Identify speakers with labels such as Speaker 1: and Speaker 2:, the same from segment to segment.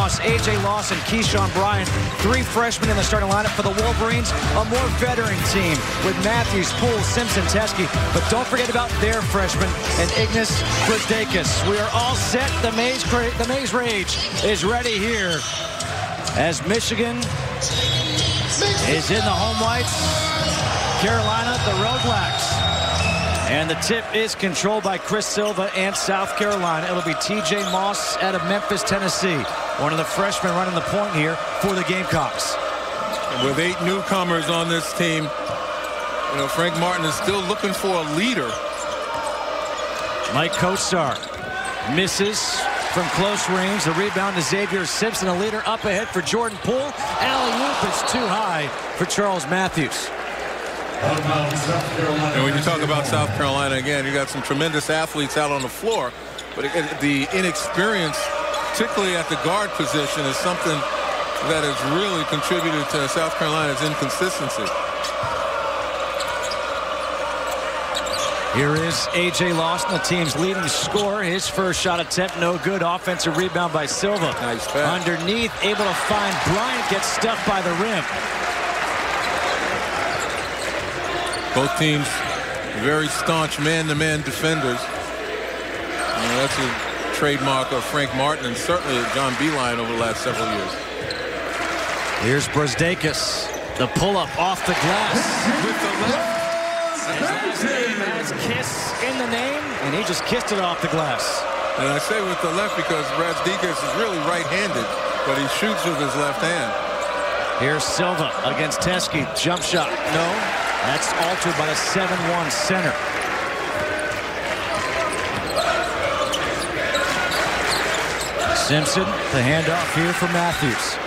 Speaker 1: Moss, A.J. Lawson, Keyshawn Bryant, 3 freshmen in the starting lineup for the Wolverines. A more veteran team with Matthews, Poole, Simpson, Teskey. But don't forget about their freshman and Ignas Brzdakis. We are all set. The Maze Rage is ready here as Michigan is in the home whites. Carolina, the Road Blacks. And the tip is controlled by Chris Silva and South Carolina. It'll be T.J. Moss out of Memphis, Tennessee. One of the freshmen running the point here for the Gamecocks.
Speaker 2: With 8 newcomers on this team, you know, Frank Martin is still looking for a leader.
Speaker 1: Mike Kosar misses from close range. The rebound to Xavier Simpson, a leader up ahead for Jordan Poole. Alley-oop is too high for Charles Matthews.
Speaker 2: And when you talk about South Carolina, again, you got some tremendous athletes out on the floor, but the inexperience, particularly at the guard position, is something that has really contributed to South Carolina's inconsistency.
Speaker 1: Here is A.J. Lawson, the team's leading scorer. His first shot attempt, no good. Offensive rebound by Silva.
Speaker 2: Nice pass.
Speaker 1: Underneath, able to find Bryant, gets stuffed by the rim.
Speaker 2: Both teams very staunch man-to-man defenders. That's a trademark of Frank Martin and certainly John Beilein over the last several years.
Speaker 1: Here's Brzdakis. The pull-up off the glass.
Speaker 2: With the left.
Speaker 1: His last name has Kiss in the name, and he just kissed it off the glass.
Speaker 2: And I say with the left because Brzdakis is really right-handed, but he shoots with his left hand.
Speaker 1: Here's Silva against Teskey. Jump shot. No. That's altered by the 7-1 center. Simpson, the handoff here for Matthews.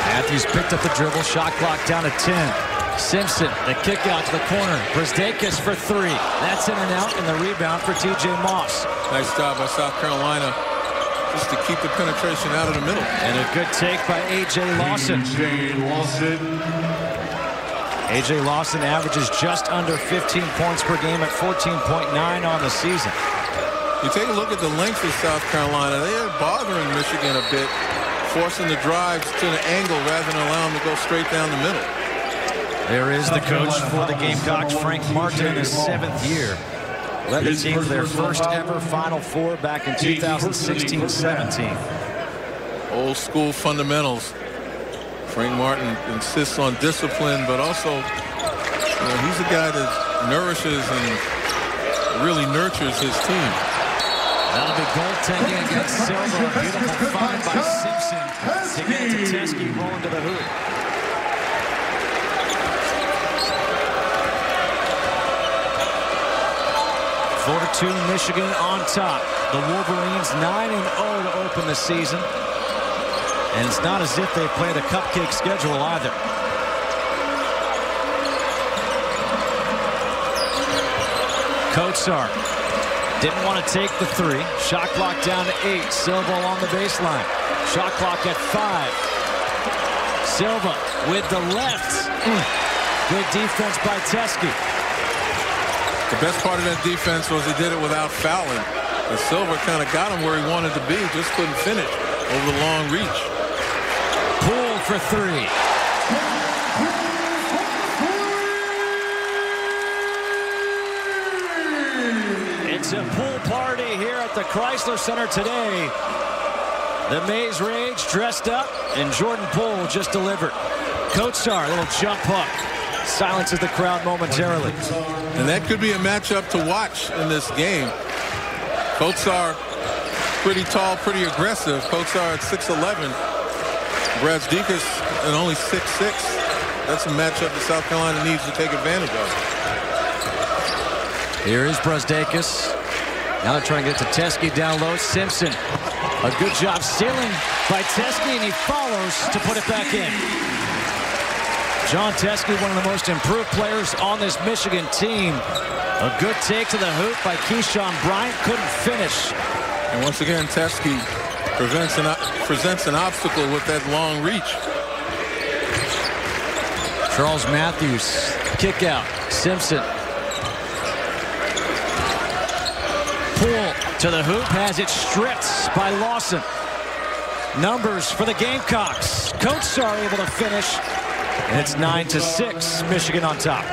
Speaker 1: Matthews picked up the dribble. Shot clock down to 10. Simpson, the kick out to the corner. Brzdakis for 3. That's in and out, and the rebound for T.J. Moss.
Speaker 2: Nice job by South Carolina, just to keep the penetration out of the middle.
Speaker 1: And a good take by A.J. Lawson. A.J. Lawson averages just under 15 points per game at 14.9 on the season.
Speaker 2: You take a look at the length of South Carolina. They are bothering Michigan a bit, forcing the drives to an angle rather than allowing them to go straight down the middle.
Speaker 1: There is the coach for the Gamecocks, Frank Martin, in his 7th year. Led the team to their first ever Final Four back in 2016-17.
Speaker 2: Old school fundamentals. Frank Martin insists on discipline, but also, you know, he's a guy that nourishes and really nurtures his team.
Speaker 1: That'll be goaltending against Silva. A beautiful find by Simpson to get to Teskey, rolling to the hoop. (4-2) Michigan on top. The Wolverines 9-0 to open the season. And it's not as if they played a cupcake schedule either. Kotsar didn't want to take the 3. Shot clock down to 8. Silva along the baseline. Shot clock at 5. Silva with the left. Good defense by Teskey.
Speaker 2: The best part of that defense was he did it without fouling. And Silva kind of got him where he wanted to be, just couldn't finish over the long reach.
Speaker 1: Poole for 3. It's a pool party here at the Chrysler Center today. The Maze Rage dressed up, and Jordan Poole just delivered. Kotsar, a little jump hook. Silences the crowd momentarily.
Speaker 2: And that could be a matchup to watch in this game. Kotsar, pretty tall, pretty aggressive. Kotsar at 6'11". Brzdakis at only 6'6". That's a matchup that South Carolina needs to take advantage of.
Speaker 1: Here is Brzdakis. Now they're trying to get to Teskey down low. Simpson, a good job stealing by Teskey, and he follows to put it back in. John Teskey, one of the most improved players on this Michigan team. A good take to the hoop by Keyshawn Bryant. Couldn't finish.
Speaker 2: And once again, Teskey presents an obstacle with that long reach.
Speaker 1: Charles Matthews, kick out. Simpson. To the hoop, has it stripped by Lawson. Numbers for the Gamecocks. Kotsar able to finish. And it's 9-6, Michigan on top.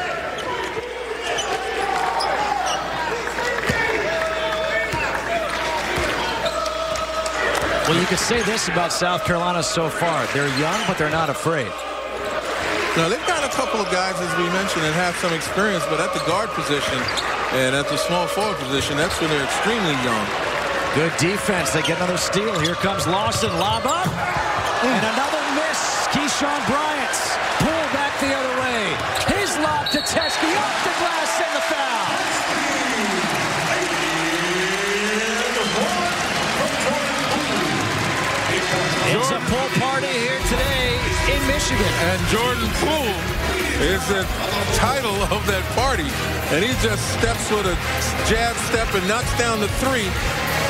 Speaker 1: Well, you could say this about South Carolina so far. They're young, but they're not afraid.
Speaker 2: Now, they've got a couple of guys, as we mentioned, that have some experience, but at the guard position and at the small forward position, that's when they're extremely young.
Speaker 1: Good defense. They get another steal. Here comes Lawson. Lob up. And another miss. Keyshawn Bryant. Pull back the other way. His lob to Teske. Off the glass and the foul. It's a pool party here today in Michigan.
Speaker 2: And Jordan Poole is the title of that party. And he just steps with a jab step and knocks down the three.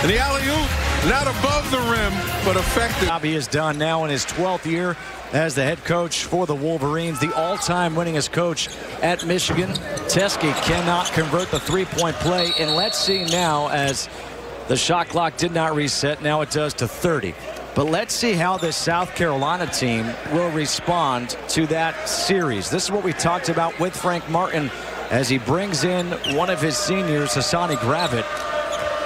Speaker 2: And the alley-oop, not above the rim, but effective.
Speaker 1: He is done now in his 12th year as the head coach for the Wolverines, the all-time winningest coach at Michigan. Teske cannot convert the three-point play. And let's see now, as the shot clock did not reset, now it does to 30. But let's see how this South Carolina team will respond to that series. This is what we talked about with Frank Martin as he brings in one of his seniors, Hassani Gravett,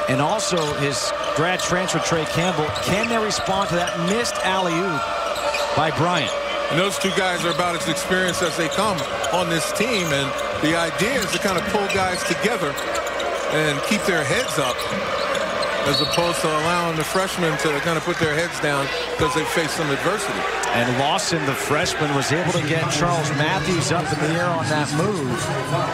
Speaker 1: and also his grad transfer, Trey Campbell. Can they respond to that missed alley-oop by Bryant?
Speaker 2: And those two guys are about as experienced as they come on this team. And the idea is to kind of pull guys together and keep their heads up, as opposed to allowing the freshmen to kind of put their heads down because they face some adversity.
Speaker 1: And Lawson, the freshman, was able to get Charles Matthews up in the air on that move,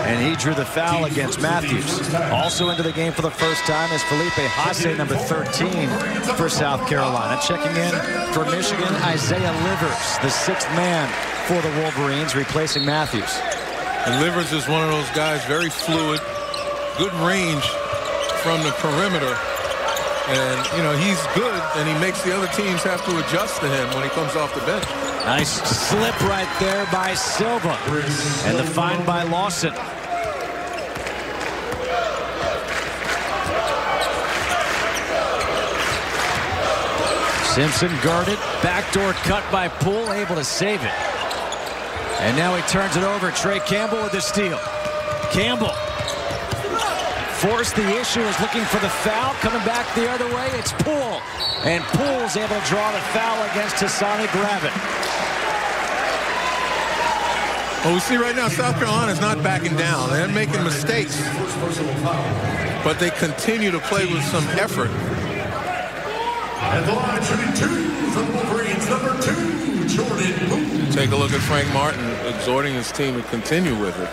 Speaker 1: and he drew the foul against Matthews. Also into the game for the first time is Felipe Haase, number 13 for South Carolina. Checking in for Michigan, Isaiah Livers, the sixth man for the Wolverines, replacing Matthews.
Speaker 2: And Livers is one of those guys, very fluid, good range from the perimeter. And, you know, he's good, and he makes the other teams have to adjust to him when he comes off the bench.
Speaker 1: Nice slip right there by Silva. And the find by Lawson. Simpson guarded. Backdoor cut by Poole, able to save it. And now he turns it over. Trey Campbell with the steal. Campbell forced the issue, is looking for the foul. Coming back the other way, it's Poole. And Poole's able to draw the foul against Hassani Gravett.
Speaker 2: Well, we see right now South Carolina is not backing down. They're making mistakes, but they continue to play with some effort.
Speaker 3: And the line shooting two from Wolverines, number 2, Jordan Poole.
Speaker 2: Take a look at Frank Martin exhorting his team to continue with it.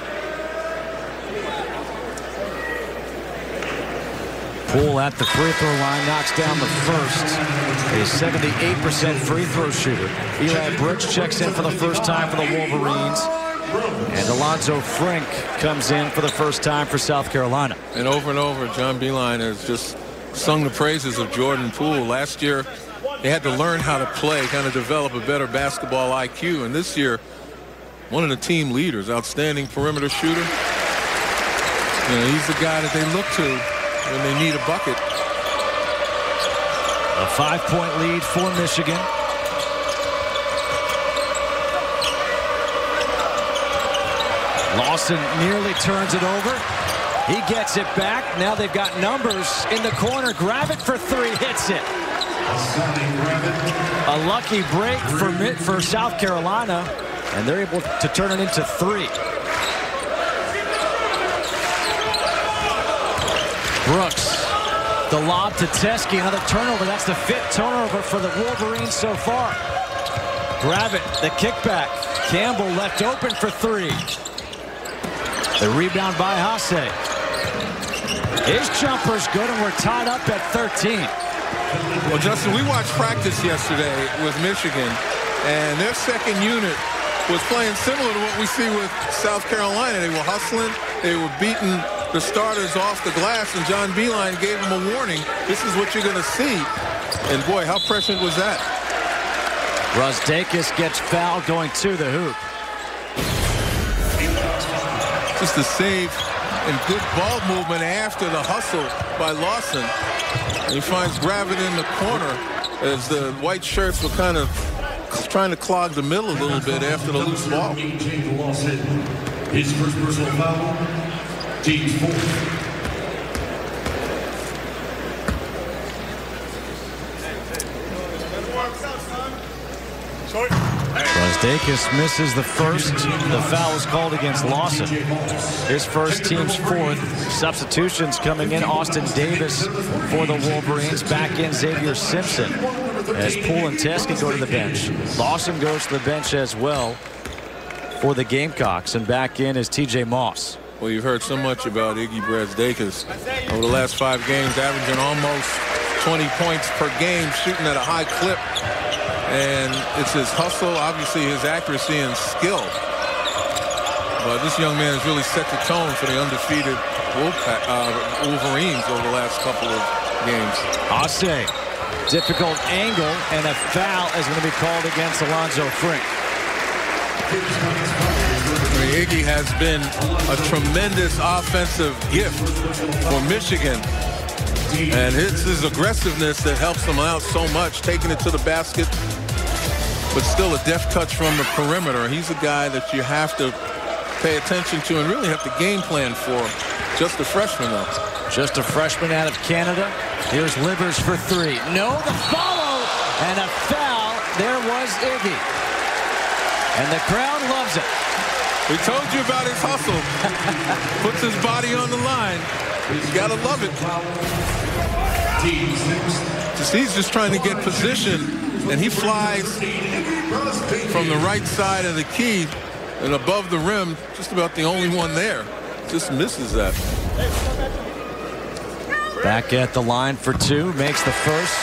Speaker 1: Poole at the free throw line, knocks down the first. A 78% free throw shooter. Eli Brooks checks in for the first time for the Wolverines. And Alonzo Frink comes in for the first time for South Carolina.
Speaker 2: And over, John Beilein has just sung the praises of Jordan Poole. Last year, they had to learn how to play, kind of develop a better basketball IQ. And this year, one of the team leaders, outstanding perimeter shooter. You know, he's the guy that they look to when they need a bucket.
Speaker 1: A 5-point lead for Michigan. Lawson nearly turns it over. He gets it back. Now they've got numbers in the corner. Gravett for three, hits it. A lucky break for South Carolina, and they're able to turn it into three. Brooks, the lob to Teske, another turnover. That's the 5th turnover for the Wolverines so far. Gravett, the kickback. Campbell left open for three. The rebound by Haase. His jumper's good, and we're tied up at 13.
Speaker 2: Well, Justin, we watched practice yesterday with Michigan, and their second unit was playing similar to what we see with South Carolina. They were hustling. They were beating the starters off the glass, and John Beilein gave them a warning. This is what you're going to see. And, boy, how prescient was that?
Speaker 1: Rozdakis gets fouled going to the hoop.
Speaker 2: Just to save and good ball movement after the hustle by Lawson. And he finds gravity in the corner as the white shirts were kind of trying to clog the middle a little bit after the loose ball.
Speaker 3: His first personal foul, team's fourth.
Speaker 1: Brasdakis misses the first. The foul is called against Lawson. His first, team's fourth. Substitutions coming in. Austin Davis for the Wolverines. Back in Xavier Simpson as Poole and Teske go to the bench. Lawson goes to the bench as well for the Gamecocks. And back in is TJ Moss.
Speaker 2: Well, you've heard so much about Iggy Brasdakis over the last 5 games, averaging almost 20 points per game, shooting at a high clip. And it's his hustle, obviously his accuracy and skill. But this young man has really set the tone for the undefeated Wolverines over the last couple of games.
Speaker 1: Ase, difficult angle, and a foul is going to be called against Alonzo Frink.
Speaker 2: Iggy has been a tremendous offensive gift for Michigan. And it's his aggressiveness that helps him out so much, taking it to the basket, but still a deft touch from the perimeter. He's a guy that you have to pay attention to and really have to game plan for. Just a freshman, though.
Speaker 1: Just a freshman out of Canada. Here's Livers for 3. No, the follow, and a foul. There was Iggy. And the crowd loves it.
Speaker 2: We told you about his hustle. Puts his body on the line. You gotta love it. He's just trying to get position, and he flies from the right side of the key and above the rim, just about the only one there. Just misses that.
Speaker 1: Back at the line for 2, makes the first.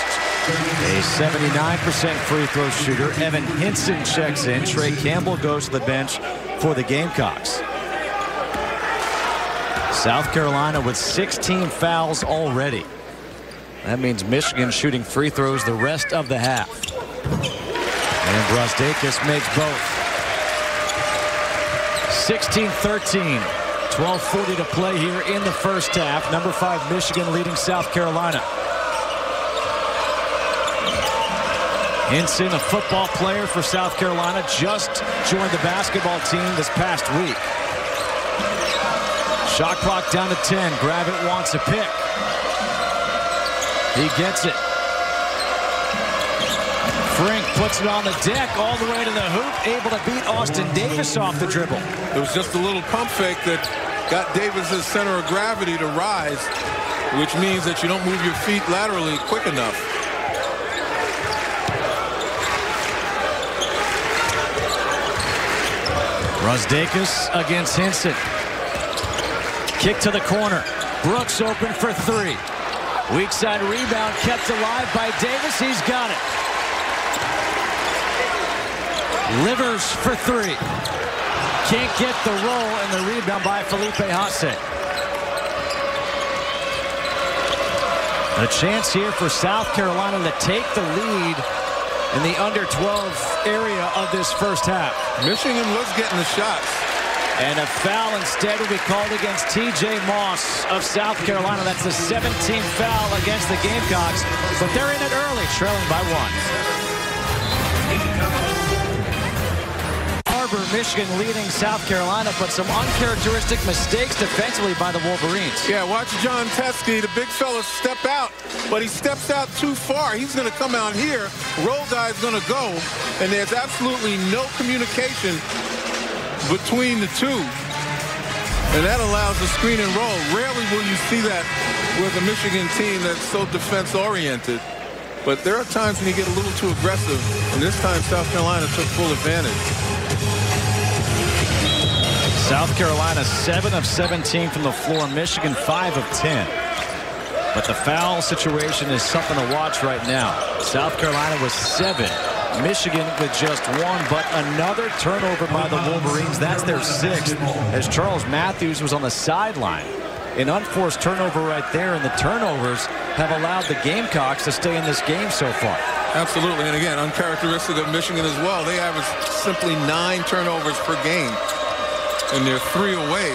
Speaker 1: A 79% free throw shooter. Evan Hinson checks in. Trey Campbell goes to the bench for the Gamecocks. South Carolina with 16 fouls already. That means Michigan shooting free throws the rest of the half. And Brasdakis makes both. 16-13. 12:40 to play here in the first half. Number 5 Michigan leading South Carolina. Hinson, a football player for South Carolina, just joined the basketball team this past week. Shot clock down to 10. Gravett wants a pick. He gets it. Frink puts it on the deck all the way to the hoop, able to beat Austin Davis off the dribble.
Speaker 2: It was just a little pump fake that got Davis's center of gravity to rise, which means that you don't move your feet laterally quick enough.
Speaker 1: Brasdakis against Hinson. Kick to the corner. Brooks open for 3. Weak side rebound kept alive by Davis. He's got it. Livers for 3. Can't get the roll, and the rebound by Felipe Haase. A chance here for South Carolina to take the lead in the under 12 area of this first half.
Speaker 2: Michigan was getting the shots.
Speaker 1: And a foul instead will be called against TJ Moss of South Carolina. That's the 17th foul against the Gamecocks, but they're in it early, trailing by 1. Michigan leading South Carolina, but some uncharacteristic mistakes defensively by the Wolverines.
Speaker 2: Yeah, watch John Teske, the big fella, step out, but he steps out too far. He's going to come out here, roll guy's going to go, and there's absolutely no communication between the two. And that allows the screen and roll. Rarely will you see that with a Michigan team that's so defense-oriented. But there are times when you get a little too aggressive, and this time South Carolina took full advantage.
Speaker 1: South Carolina 7 of 17 from the floor. Michigan 5 of 10. But the foul situation is something to watch right now. South Carolina was 7. Michigan with just 1, but another turnover by the Wolverines. That's their 6th, as Charles Matthews was on the sideline. An unforced turnover right there, and the turnovers have allowed the Gamecocks to stay in this game so far.
Speaker 2: Absolutely, and again, uncharacteristic of Michigan as well. They average simply 9 turnovers per game, and they're 3 away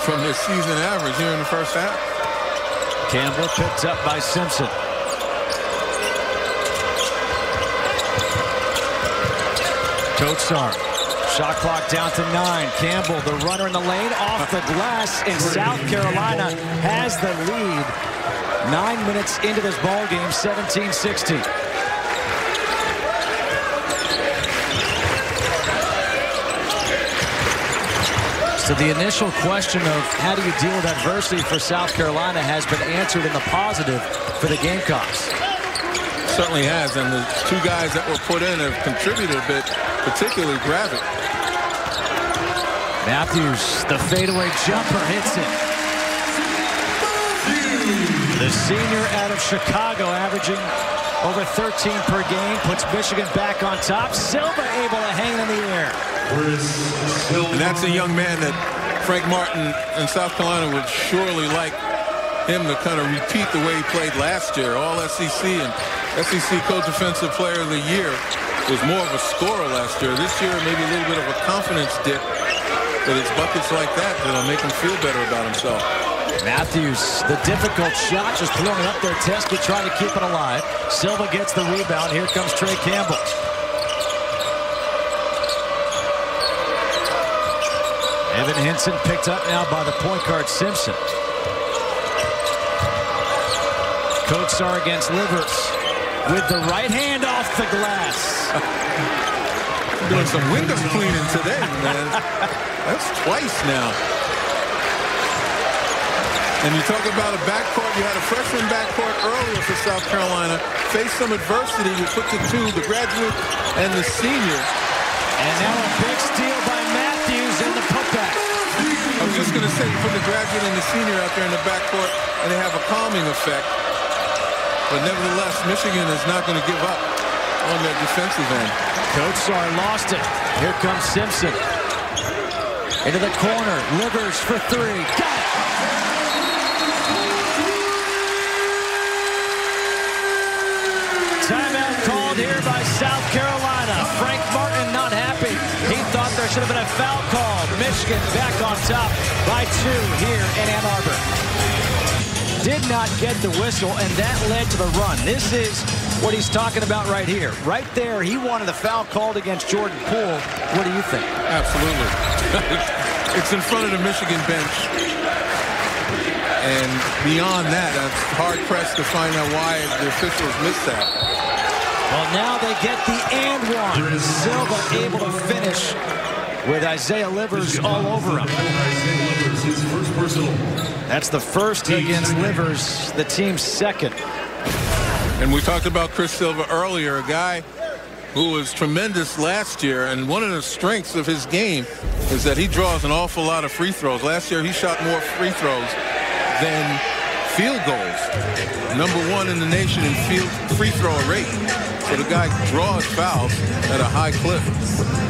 Speaker 2: from their season average here in the first half.
Speaker 1: Campbell picked up by Simpson. Kotsar. Shot clock down to 9. Campbell, the runner in the lane, off the glass, and South Carolina has the lead. 9 minutes into this ball game, 17-16. So the initial question of how do you deal with adversity for South Carolina has been answered in the positive for the Gamecocks.
Speaker 2: Certainly has, and the two guys that were put in have contributed a bit, particularly Gravitt.
Speaker 1: Matthews, the fadeaway jumper, hits it. The senior out of Chicago, averaging over 13 per game, puts Michigan back on top. Silva able to hang in the air.
Speaker 2: And that's a young man that Frank Martin and South Carolina would surely like him to kind of repeat the way he played last year. All SEC and SEC Co-Defensive Player of the Year. Was more of a scorer last year. This year, maybe a little bit of a confidence dip. But it's buckets like that that'll make him feel better about himself.
Speaker 1: Matthews, the difficult shot, just throwing it up there. Teskey trying to keep it alive. Silva gets the rebound. Here comes Trey Campbell. Evan Hinson picked up now by the point guard Simpson. Kotsar against Livers with the right hand off the glass.
Speaker 2: Doing some window cleaning today, man. That's twice now. And you talk about a backcourt. You had a freshman backcourt earlier for South Carolina. Faced some adversity. You put the two, the graduate and the senior.
Speaker 1: And now a big steal by Matthews in the putback.
Speaker 2: I was just going to say, you put the graduate and the senior out there in the backcourt, and they have a calming effect. But nevertheless, Michigan is not going to give up on their defensive end.
Speaker 1: Kotsar lost it. Here comes Simpson. Into the corner. Livers for 3. Got it! Timeout called here by South Carolina. Frank Martin not happy. He thought there should have been a foul call. Michigan back on top by 2 here in Ann Arbor. Did not get the whistle, and that led to the run. This is what he's talking about right here. Right there, he wanted a foul called against Jordan Poole. What do you think?
Speaker 2: Absolutely. It's in front of the Michigan bench. And beyond that, it's hard-pressed to find out why the officials missed that.
Speaker 1: Well, now they get the and one. Silva able to finish with Isaiah Livers all over him. That's the first against Livers, the team's second.
Speaker 2: And we talked about Chris Silva earlier, a guy who was tremendous last year, and one of the strengths of his game is that he draws an awful lot of free throws. Last year he shot more free throws than field goals. #1 in the nation in free throw rate. So the guy draws fouls at a high clip.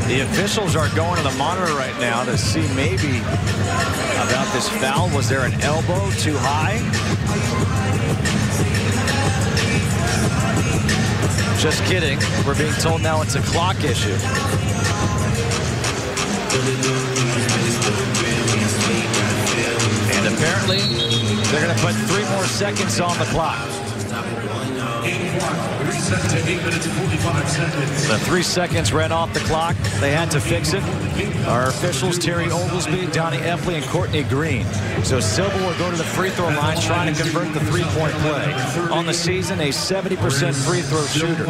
Speaker 1: The officials are going to the monitor right now to see maybe about this foul. Was there an elbow too high? Just kidding. We're being told now it's a clock issue. And apparently they're going to put 3 more seconds on the clock. The 3 seconds ran off the clock. They had to fix it. Our officials, Terry Oglesby, Donnie Epley, and Courtney Green. So Silva will go to the free throw line trying to convert the 3-point play. On the season, a 70% free throw shooter.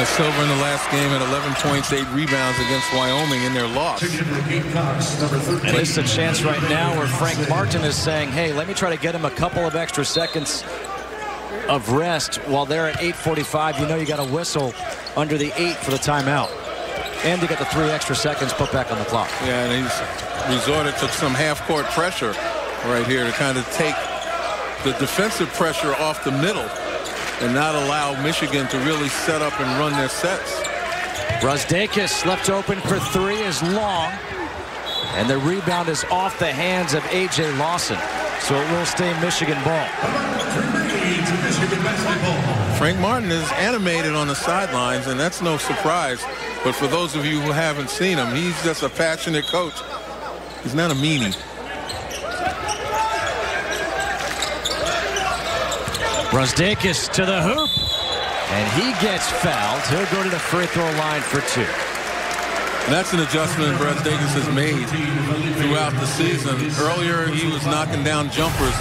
Speaker 2: Silva in the last game at 11 points, 8 rebounds against Wyoming in their loss.
Speaker 1: And it's a chance right now where Frank Martin is saying, hey, let me try to get him a couple of extra seconds of rest while they're at 8:45. You know you got a whistle under the 8 for the timeout. And you got the 3 extra seconds put back on the clock.
Speaker 2: Yeah, and he's resorted to some half-court pressure right here to kind of take the defensive pressure off the middle and not allow Michigan to really set up and run their sets.
Speaker 1: Brasdakis left open for 3 is long. And the rebound is off the hands of A.J. Lawson. So it will stay Michigan ball.
Speaker 2: Frank Martin is animated on the sidelines, and that's no surprise. But for those of you who haven't seen him, he's just a passionate coach. He's not a meanie.
Speaker 1: Brusdakis to the hoop, and he gets fouled. He'll go to the free throw line for 2.
Speaker 2: And that's an adjustment Brusdakis has made throughout the season. Earlier, he was knocking down jumpers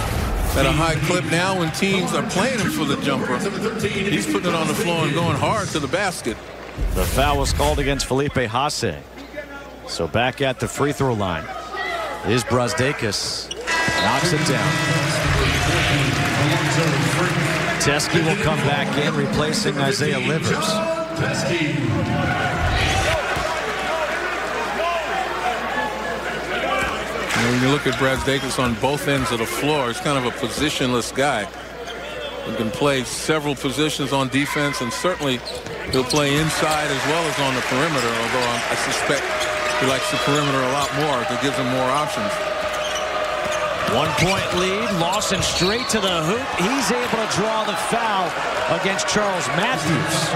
Speaker 2: at a high clip. Now, when teams are playing him for the jumper, he's putting it on the floor and going hard to the basket.
Speaker 1: The foul was called against Felipe Haase. So back at the free throw line is Brusdakis. Knocks it down. Teske will come back in, replacing Isaiah Livers.
Speaker 2: When you look at Brusdakis on both ends of the floor, he's kind of a positionless guy. He can play several positions on defense, and certainly he'll play inside as well as on the perimeter, although I suspect he likes the perimeter a lot more. It gives him more options.
Speaker 1: 1-point lead. Lawson straight to the hoop. He's able to draw the foul against Charles Matthews.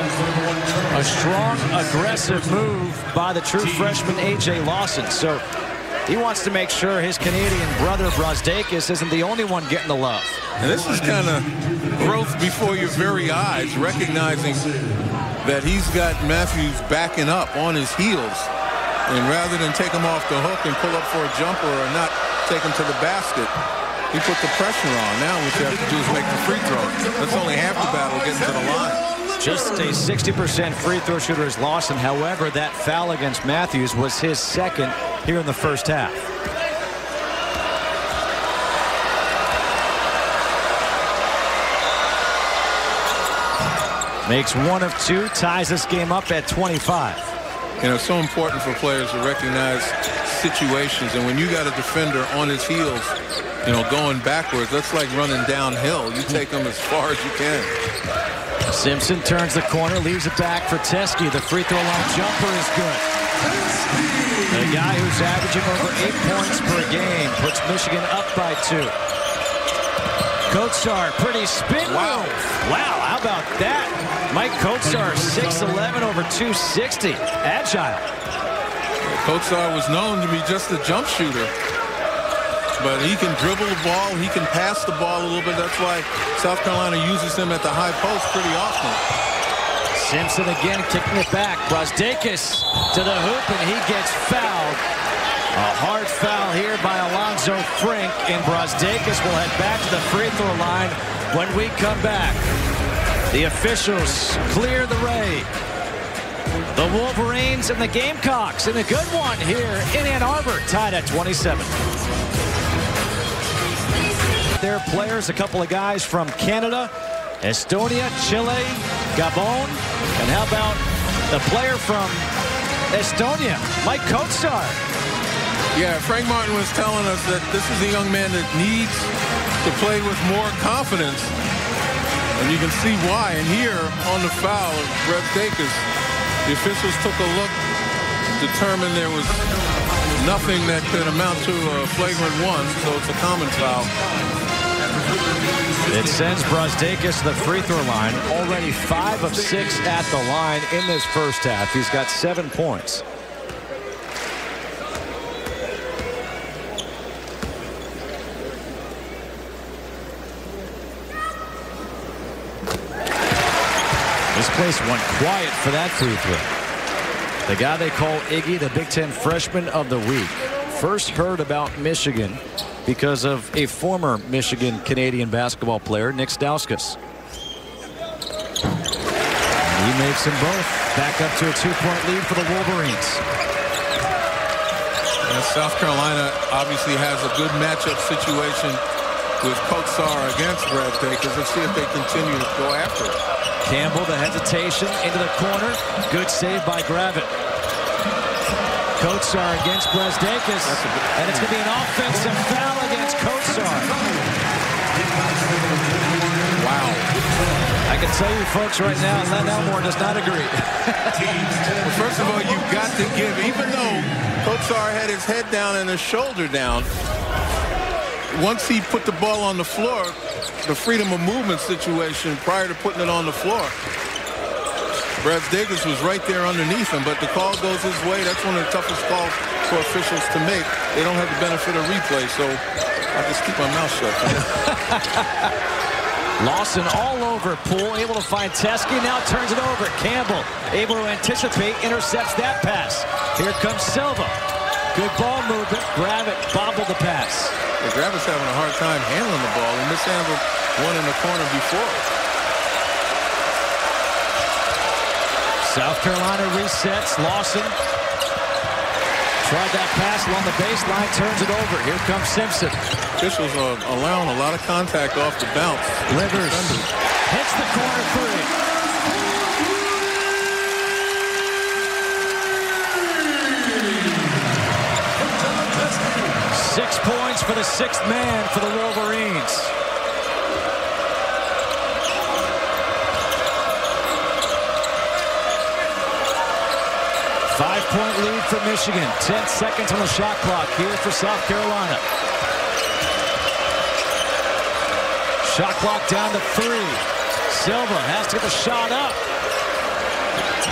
Speaker 1: A strong, aggressive move by the true freshman A.J. Lawson. So he wants to make sure his Canadian brother Brusdakis isn't the only one getting the love.
Speaker 2: And this is kind of growth before your very eyes, recognizing that he's got Matthews backing up on his heels. And rather than take him off the hook and pull up for a jumper or not take him to the basket, he put the pressure on. Now what you have to do is make the free throw. That's only half the battle, getting to the line.
Speaker 1: Just a 60% free throw shooter is Lawson. However, that foul against Matthews was his second here in the first half. Makes 1 of 2, ties this game up at 25.
Speaker 2: You know, it's so important for players to recognize situations, and when you got a defender on his heels, you know, going backwards, that's like running downhill. You take them as far as you can.
Speaker 1: Simpson turns the corner, leaves it back for Teske. The free throw line jumper is good. The guy who's averaging over 8 points per game puts Michigan up by 2. Kotsar, pretty spin move. Wow, how about that? Mike Kotsar, 6'11", over 260. Agile.
Speaker 2: Kotsar was known to be just a jump shooter, but he can dribble the ball, he can pass the ball a little bit. That's why South Carolina uses him at the high post pretty often.
Speaker 1: Simpson again kicking it back. Brusdakis to the hoop, and he gets fouled. A hard foul here by Alonzo Frink, and Brusdakis will head back to the free throw line when we come back. The officials clear the ray. The Wolverines and the Gamecocks in a good one here in Ann Arbor, tied at 27. Their players, a couple of guys from Canada, Estonia, Chile, Gabon, and how about the player from Estonia, Mike Kotsar.
Speaker 2: Yeah, Frank Martin was telling us that this is a young man that needs to play with more confidence. And you can see why. And here on the foul of Brusdakis, the officials took a look, determined there was nothing that could amount to a flagrant 1, so it's a common foul.
Speaker 1: It sends Brusdakis to the free throw line. Already 5 of 6 at the line in this first half. He's got 7 points. This place went quiet for that free throw. The guy they call Iggy, the Big Ten Freshman of the Week. First heard about Michigan because of a former Michigan Canadian basketball player, Nick Stauskas. He makes them both. Back up to a 2-point lead for the Wolverines.
Speaker 2: And South Carolina obviously has a good matchup situation with Kotsar against Brusdakis. Let's see if they continue to go after it.
Speaker 1: Campbell, the hesitation into the corner. Good save by Gravett. Kotsar against Brusdakis. And it's going to be an offensive foul against Kotsar.
Speaker 2: Wow.
Speaker 1: I can tell you folks right now, Len Elmore does not agree.
Speaker 2: Well, first of all, you've got to give, even though Kotsar had his head down and his shoulder down, once he put the ball on the floor, the freedom of movement situation prior to putting it on the floor. Brazdeikis was right there underneath him, but the call goes his way. That's one of the toughest calls for officials to make. They don't have the benefit of replay, so I'll just keep my mouth shut.
Speaker 1: Lawson all over Poole, able to find Teskey, now turns it over. Campbell able to anticipate, intercepts that pass. Here comes Silva. Good ball movement, Gravett bobbled the pass.
Speaker 2: Yeah, Gravett's having a hard time handling the ball. He mishandled one in the corner before.
Speaker 1: South Carolina resets. Lawson tried that pass along the baseline, turns it over. Here comes Simpson.
Speaker 2: Officials are allowing a lot of contact off the bounce.
Speaker 1: Livers hits the corner three. Six points for the sixth man for the Wolverines. Five-point lead for Michigan. 10 seconds on the shot clock here for South Carolina. Shot clock down to 3. Silva has to get the shot up.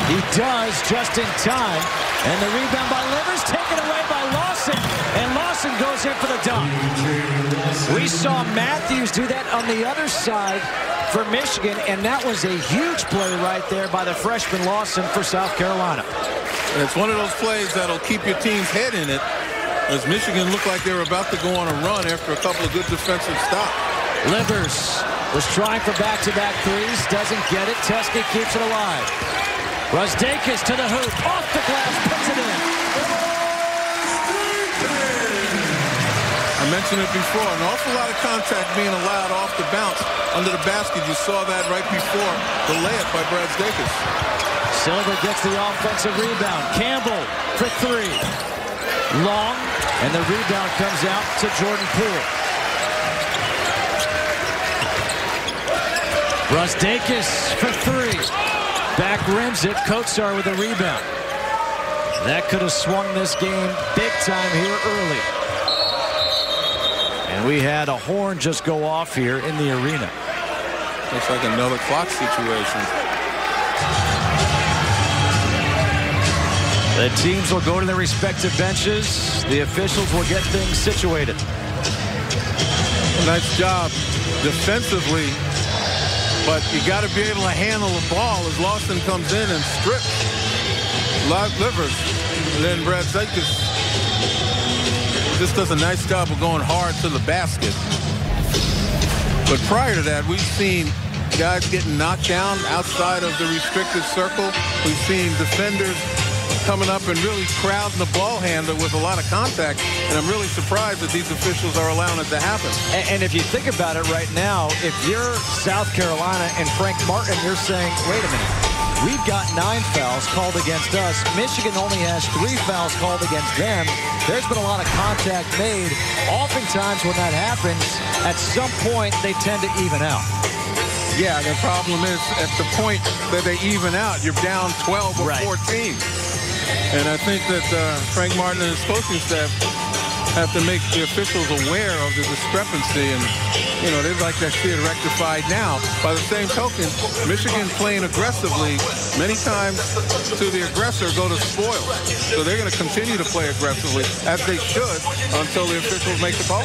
Speaker 1: He does just in time. And the rebound by Livers taken away by Lawson. And Lawson goes in for the dunk. We saw Matthews do that on the other side for Michigan. And that was a huge play right there by the freshman Lawson for South Carolina.
Speaker 2: And it's one of those plays that'll keep your team's head in it, as Michigan looked like they were about to go on a run after a couple of good defensive stops.
Speaker 1: Livers was trying for back-to-back threes, doesn't get it. Teskey keeps it alive. Brazdeikis to the hoop, off the glass, puts it in.
Speaker 2: I mentioned it before, an awful lot of contact being allowed off the bounce under the basket. You saw that right before the layup by Brazdeikis.
Speaker 1: Silva gets the offensive rebound. Campbell for 3. Long, and the rebound comes out to Jordan Poole. Brazdeikis for 3. Back rims it. Kotsar with the rebound. That could have swung this game big time here early. And we had a horn just go off here in the arena.
Speaker 2: Looks like another clock situation.
Speaker 1: The teams will go to their respective benches. The officials will get things situated.
Speaker 2: Nice job defensively, but you got to be able to handle the ball as Lawson comes in and strips Livers. And then Brazdeikis just does a nice job of going hard to the basket. But prior to that, we've seen guys getting knocked down outside of the restricted circle. We've seen defenders coming up and really crowding the ball handler with a lot of contact, and I'm really surprised that these officials are allowing it to happen.
Speaker 1: And if you think about it right now, if you're South Carolina and Frank Martin, you're saying, wait a minute, we've got 9 fouls called against us. Michigan only has 3 fouls called against them. There's been a lot of contact made. Oftentimes when that happens, at some point they tend to even out.
Speaker 2: Yeah, the problem is at the point that they even out, you're down 12 or 14. And I think that Frank Martin and his coaching staff have to make the officials aware of the discrepancy, and you know they'd like to see it rectified now. By the same token, Michigan playing aggressively many times to the aggressor go to spoil. So they're going to continue to play aggressively, as they should, until the officials make the call.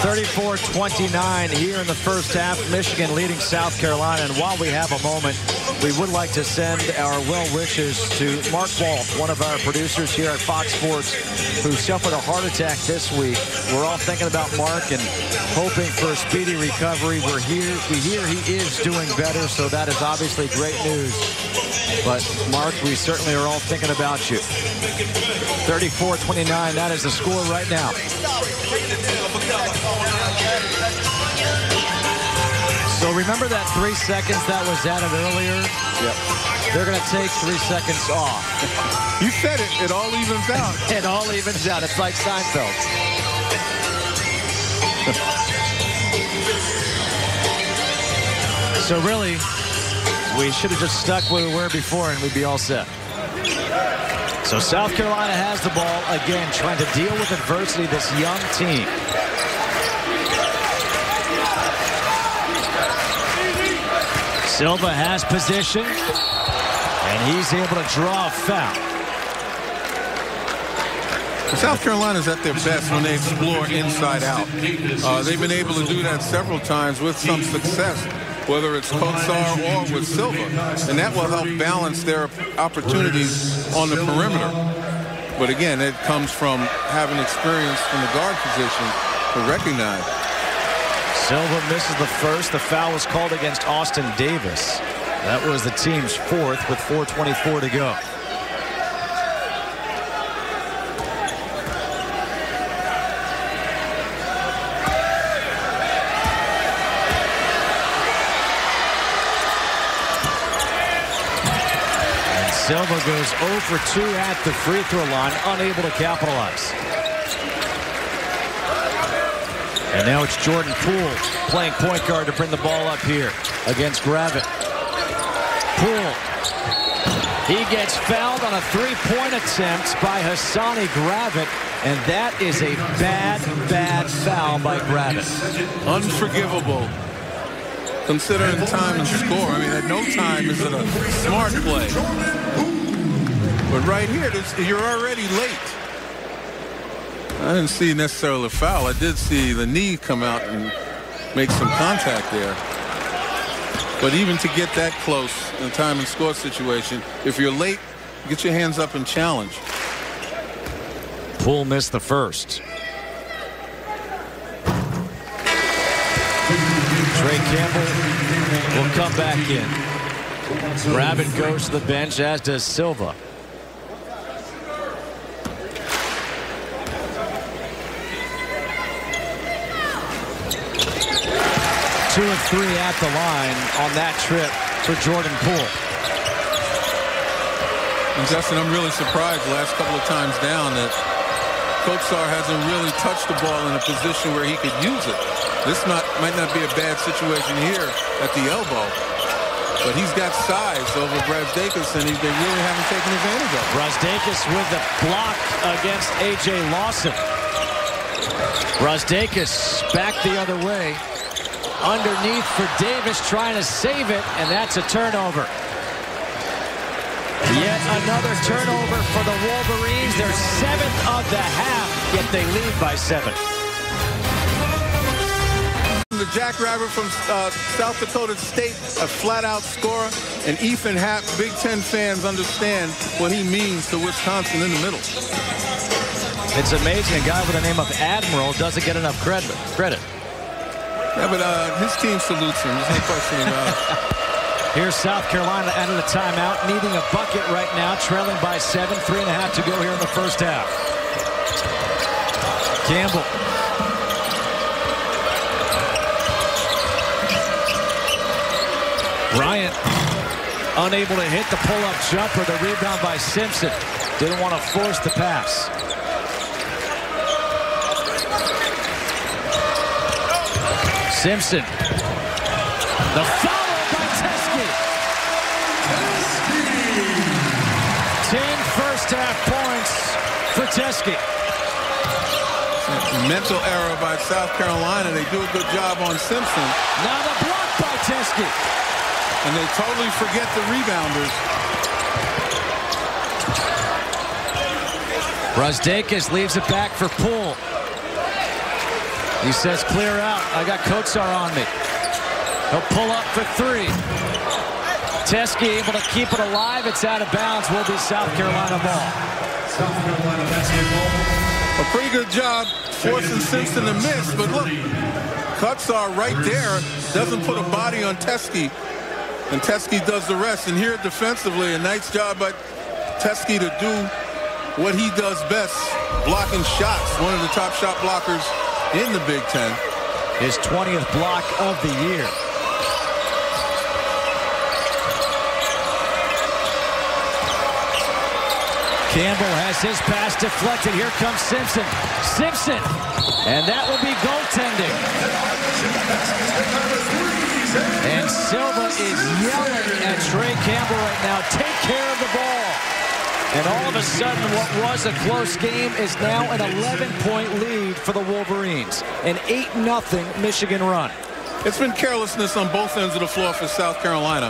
Speaker 1: 34-29 here in the first half. Michigan leading South Carolina. And while we have a moment, we would like to send our well wishes to Mark Walt, one of our producers here at Fox Sports, who suffered a heart attack this week. We're all thinking about Mark and hoping for a speedy recovery. We hear he is doing better, so that is obviously great news. But Mark, we certainly are all thinking about you. 34-29, that is the score right now. So remember that 3 seconds that was added earlier?
Speaker 2: Yep.
Speaker 1: They're going to take 3 seconds off.
Speaker 2: You said it. It all evens out.
Speaker 1: It all evens out. It's like Seinfeld. So really, we should have just stuck where we were before and we'd be all set. So South Carolina has the ball again, trying to deal with adversity, this young team. Silva has position, and he's able to draw a foul.
Speaker 2: South Carolina's at their best when they explore inside out. They've been able to do that several times with some success, whether it's Kotsar or with Silva, and that will help balance their opportunities on the perimeter. But again, it comes from having experience from the guard position to recognize.
Speaker 1: Silva misses the first. The foul was called against Austin Davis. That was the team's fourth with 4:24 to go. Silva goes 0 for 2 at the free throw line, unable to capitalize. And now it's Jordan Poole playing point guard to bring the ball up here against Gravett. Poole. He gets fouled on a three-point attempt by Hassani Gravett, and that is a bad, bad foul by Gravett.
Speaker 2: Unforgivable. Considering time and score. I mean, at no time is it a smart play. But right here, you're already late. I didn't see necessarily a foul. I did see the knee come out and make some contact there. But even to get that close in a time and score situation, if you're late, get your hands up and challenge.
Speaker 1: Poole missed the first. Trey Campbell will come back in. Gravett goes to the bench, as does Silva. 2 of 3 at the line on that trip for Jordan Poole.
Speaker 2: And Justin, I'm really surprised the last couple of times down that Kotsar hasn't really touched the ball in a position where he could use it. This might not be a bad situation here at the elbow, but he's got size over Brazdakis, and they really haven't taken advantage of it.
Speaker 1: Brazdakis with the block against A.J. Lawson. Brazdakis back the other way. Underneath for Davis, trying to save it, and that's a turnover. Yet another turnover for the Wolverines. Their 7th of the half, yet they lead by 7.
Speaker 2: The Jackrabbit from South Dakota State, a flat-out scorer, and Ethan Happ, Big Ten fans understand what he means to Wisconsin in the middle.
Speaker 1: It's amazing a guy with the name of Admiral doesn't get enough credit.
Speaker 2: Yeah, but his team salutes him. There's no question about it.
Speaker 1: Here's South Carolina out of the timeout, needing a bucket right now, trailing by 7, 3.5 to go here in the first half. Campbell. Bryant unable to hit the pull-up jumper. The rebound by Simpson. Didn't want to force the pass. Simpson. The follow by Teske. 10 first-half points for Teske.
Speaker 2: Mental error by South Carolina. They do a good job on Simpson.
Speaker 1: Now the block by Teske.
Speaker 2: And they totally forget the rebounders.
Speaker 1: Brazdakis leaves it back for Poole. He says, clear out. I got Kotsar on me. He'll pull up for 3. Teske able to keep it alive. It's out of bounds. Will be South Carolina ball.
Speaker 3: South Carolina basketball.
Speaker 2: A pretty good job forcing Simpson to miss. But look, Kotsar right there doesn't put a body on Teske. And Teske does the rest. And here defensively, a nice job by Teske to do what he does best, blocking shots. One of the top shot blockers in the Big Ten.
Speaker 1: His 20th block of the year. Campbell has his pass deflected. Here comes Simpson. Simpson. And that will be goaltending. And Silva is yelling at Trey Campbell right now. Take care of the ball. And all of a sudden, what was a close game is now an 11-point lead for the Wolverines. An 8-0 Michigan run.
Speaker 2: It's been carelessness on both ends of the floor for South Carolina.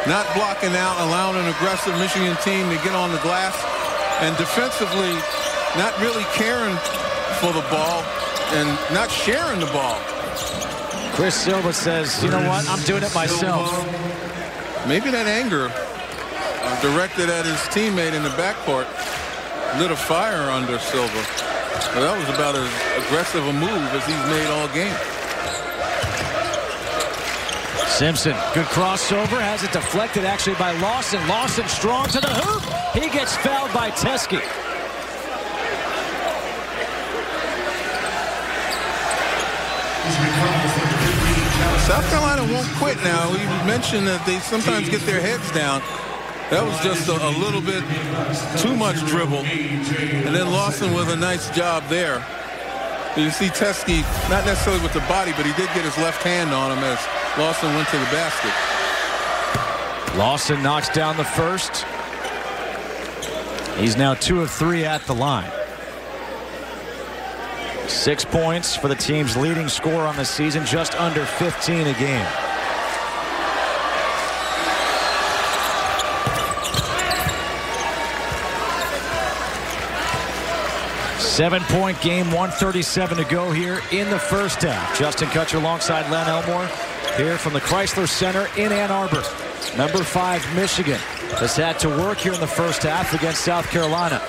Speaker 2: Not blocking out, allowing an aggressive Michigan team to get on the glass, and defensively not really caring for the ball and not sharing the ball.
Speaker 1: Chris Silva says, you know what, I'm doing it myself.
Speaker 2: Maybe that anger directed at his teammate in the backcourt lit a fire under Silva. But that was about as aggressive a move as he's made all game.
Speaker 1: Simpson, good crossover, has it deflected actually by Lawson. Lawson strong to the hoop. He gets fouled by Teske.
Speaker 2: South Carolina won't quit now. We mentioned that they sometimes get their heads down. That was just a little bit too much dribble. And then Lawson with a nice job there. You see Teske, not necessarily with the body, but he did get his left hand on him as Lawson went to the basket.
Speaker 1: Lawson knocks down the first. He's now 2 of 3 at the line. 6 points for the team's leading scorer on the season, just under 15 a game. Seven-point game, 1:37 to go here in the first half. Justin Kutcher alongside Len Elmore here from the Chrysler Center in Ann Arbor. Number 5 Michigan has had to work here in the first half against South Carolina.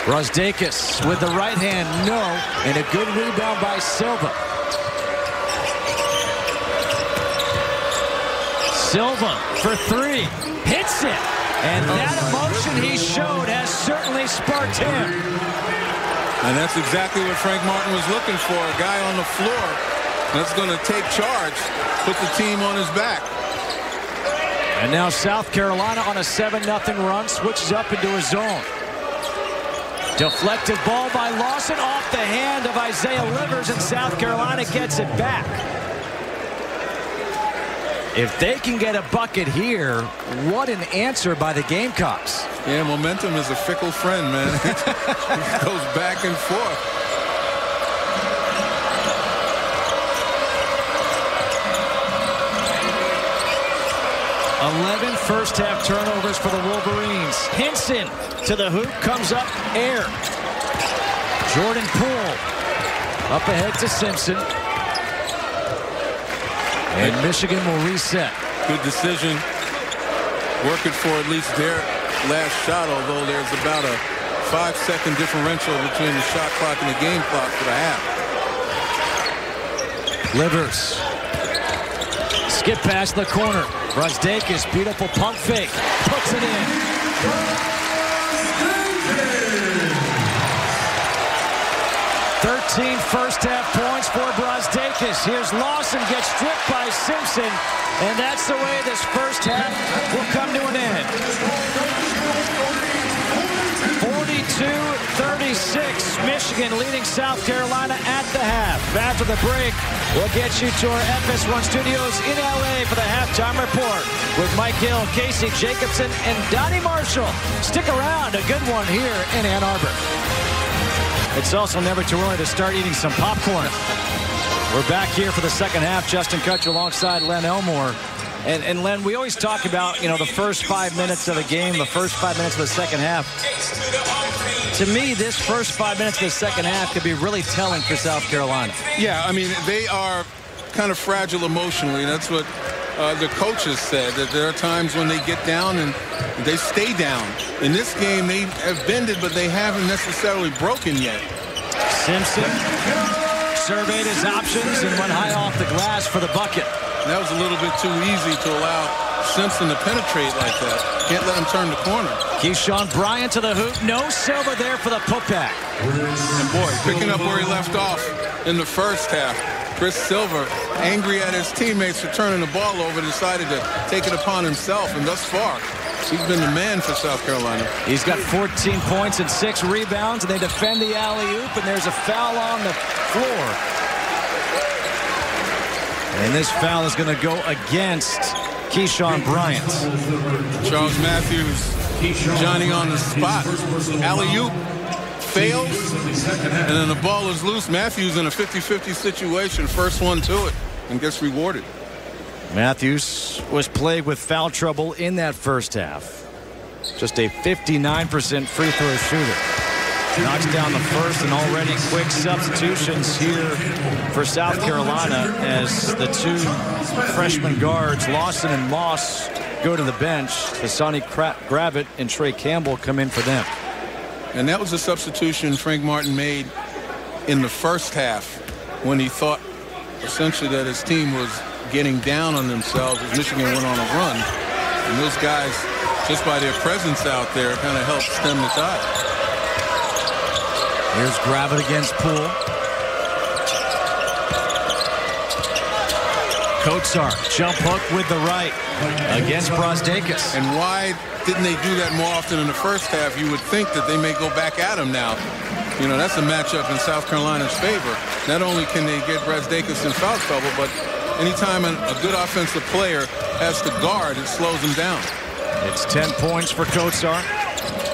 Speaker 1: Brasdeikis with the right hand, no, and a good rebound by Silva. Silva for 3, hits it, and that emotion he showed has certainly sparked him.
Speaker 2: And that's exactly what Frank Martin was looking for, a guy on the floor that's going to take charge, put the team on his back.
Speaker 1: And now South Carolina on a 7-0 run, switches up into a zone. Deflected ball by Lawson off the hand of Isaiah Livers, and South Carolina gets it back. If they can get a bucket here, what an answer by the Gamecocks.
Speaker 2: Yeah, momentum is a fickle friend, man. It goes back and forth.
Speaker 1: 11 first-half turnovers for the Wolverines. Hinson to the hoop, comes up, air. Jordan Poole up ahead to Simpson. And Michigan will reset.
Speaker 2: Good decision. Working for at least their last shot, although there's about a 5-second differential between the shot clock and the game clock for the half.
Speaker 1: Livers. Skip past the corner. Brasdeikis, beautiful pump fake. Puts it in. 13 first-half points for Brasdeikis. Here's Lawson, gets stripped by Simpson, and that's the way this first half will come to an end. 42-36, Michigan leading South Carolina at the half. After the break, we'll get you to our FS1 studios in LA for the halftime report with Mike Hill, Casey Jacobson, and Donnie Marshall. Stick around, a good one here in Ann Arbor. It's also never too early to start eating some popcorn. We're back here for the second half. Justin Kutcher alongside Len Elmore. And Len, we always talk about, the first 5 minutes of the game, the first 5 minutes of the second half. To me, this first 5 minutes of the second half could be really telling for South Carolina.
Speaker 2: Yeah, I mean, they are kind of fragile emotionally. That's what the coaches said, that there are times when they get down and they stay down. In this game, they have bended, but they haven't necessarily broken yet.
Speaker 1: Simpson surveyed his options and went high off the glass for the bucket.
Speaker 2: That was a little bit too easy to allow Simpson to penetrate like that. Can't let him turn the corner.
Speaker 1: Keyshawn Bryant to the hoop. No Silva there for the putback.
Speaker 2: And boy, picking up where he left off in the first half. Chris Silva, angry at his teammates for turning the ball over, decided to take it upon himself. And thus far, he's been the man for South Carolina.
Speaker 1: He's got 14 points and 6 rebounds, and they defend the alley-oop, and there's a foul on the floor. And this foul is going to go against Keyshawn Bryant.
Speaker 2: Charles Matthews, Johnny on the spot. Alley-oop fails, and then the ball is loose. Matthews in a 50-50 situation, first one to it. and gets rewarded.
Speaker 1: Matthews was plagued with foul trouble in that first half. Just a 59% free throw shooter. Knocks down the first, and already quick substitutions here for South Carolina as the two freshman guards, Lawson and Moss, go to the bench. Hassani Gravett and Trey Campbell come in for them.
Speaker 2: And that was a substitution Frank Martin made in the first half when he thought essentially that his team was getting down on themselves as Michigan went on a run. And those guys, just by their presence out there, kind of helped stem the tide.
Speaker 1: Here's Gravett against Poole. Kotsar, jump hook with the right against Brosdakis.
Speaker 2: And why didn't they do that more often in the first half? You would think that they may go back at him now. You know, that's a matchup in South Carolina's favor. Not only can they get Brosdakis in foul trouble, but anytime a good offensive player has to guard, it slows him down.
Speaker 1: It's 10 points for Kotsar.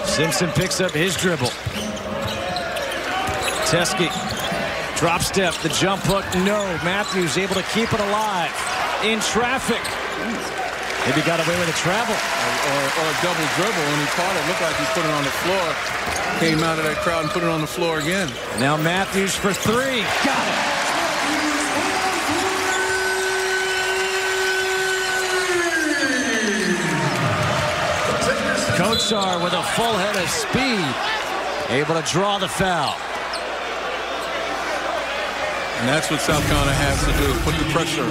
Speaker 1: Simpson picks up his dribble. Teske, drop step, the jump hook, no. Matthews able to keep it alive in traffic. Maybe got away with a travel.
Speaker 2: Or a double dribble. When he caught it, looked like he put it on the floor. Came out of that crowd and put it on the floor again.
Speaker 1: Now Matthews for three. Got it. Kotsar with a full head of speed. Able to draw the foul.
Speaker 2: And that's what South Carolina has to do, put the pressure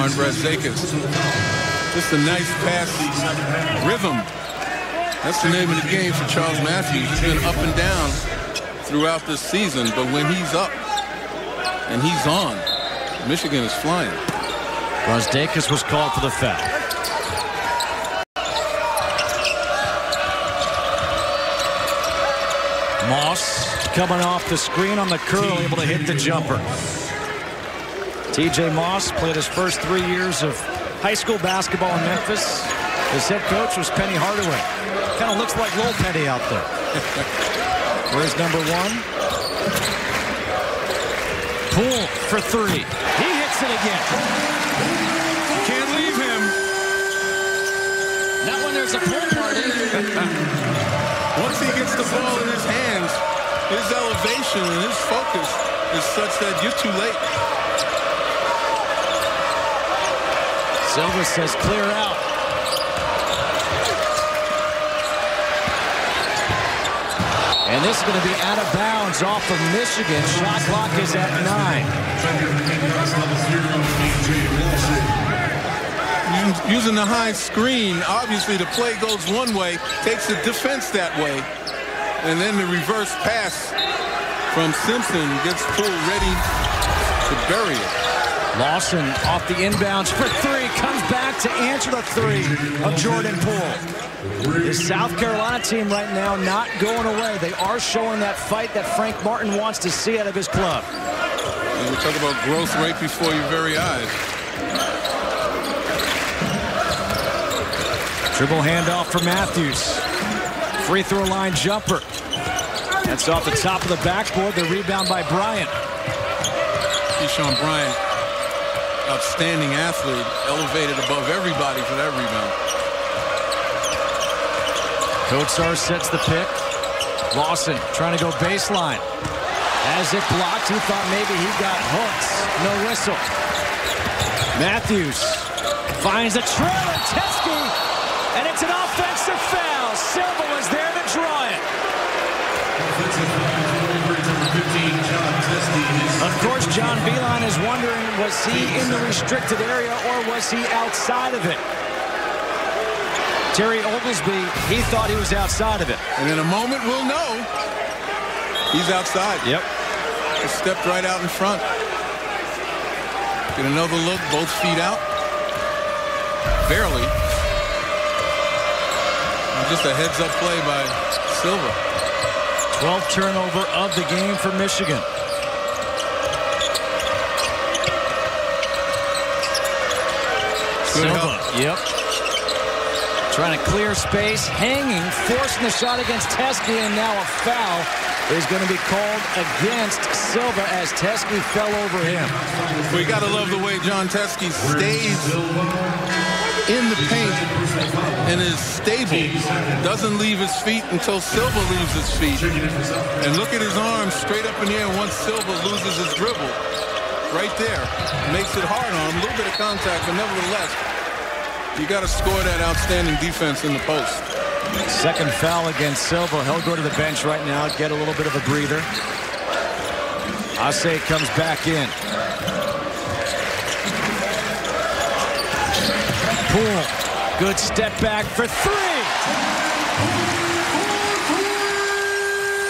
Speaker 2: on Brosdakis. Just a nice pass rhythm. That's the name of the game for Charles Matthews. He's been up and down throughout this season, but when he's up and he's on, Michigan is flying.
Speaker 1: Brosdakis was called for the foul. Moss coming off the screen on the curl, able to hit the jumper. TJ Moss played his first 3 years of high school basketball in Memphis. His head coach was Penny Hardaway. Kind of looks like Lil Penny out there. Where's number one? Poole for three. He hits it again.
Speaker 2: Can't leave him.
Speaker 1: Not when there's a pool party.
Speaker 2: Once he gets the ball in his hands, his elevation and his focus is such that you're too late.
Speaker 1: Silva says clear out. And this is going to be out of bounds off of Michigan. Shot clock is at
Speaker 2: 9. Using the high screen, obviously the play goes one way, takes the defense that way, and then the reverse pass from Simpson gets Poole ready to bury it.
Speaker 1: Lawson off the inbounds for three, comes back to answer the three of Jordan Poole. The South Carolina team right now not going away. They are showing that fight that Frank Martin wants to see out of his club.
Speaker 2: And we talk about growth right before your very eyes.
Speaker 1: Dribble handoff for Matthews. Free throw line jumper. That's off the top of the backboard. The rebound by Bryant.
Speaker 2: Keyshawn Bryant, outstanding athlete, elevated above everybody for that rebound.
Speaker 1: Kotsar sets the pick. Lawson trying to go baseline. Has it blocked. He thought maybe he got hooks. No whistle. Matthews finds a trailer. Teske. And it's an offensive foul. Silva was there to draw it. Of course, John Beeline is wondering, was he in the restricted area or was he outside of it? Terry Oglesby, he thought he was outside of it.
Speaker 2: And in a moment, we'll know. He's outside.
Speaker 1: Yep.
Speaker 2: He stepped right out in front. Get another look, both feet out. Barely. And just a heads-up play by Silva.
Speaker 1: 12th turnover of the game for Michigan.
Speaker 2: Good
Speaker 1: Silva,
Speaker 2: help.
Speaker 1: yep. Trying to clear space, hanging, forcing the shot against Teskey, and now a foul is going to be called against Silva as Teskey fell over him.
Speaker 2: We got to love the way John Teskey stays in the paint and is stable. Doesn't leave his feet until Silva leaves his feet. And look at his arms straight up in the air once Silva loses his dribble. Right there. Makes it hard on him. A little bit of contact, but nevertheless, you got to score that outstanding defense in the post.
Speaker 1: Second foul against Silva. He'll go to the bench right now, get a little bit of a breather. Ase comes back in. Poole, good step back for three.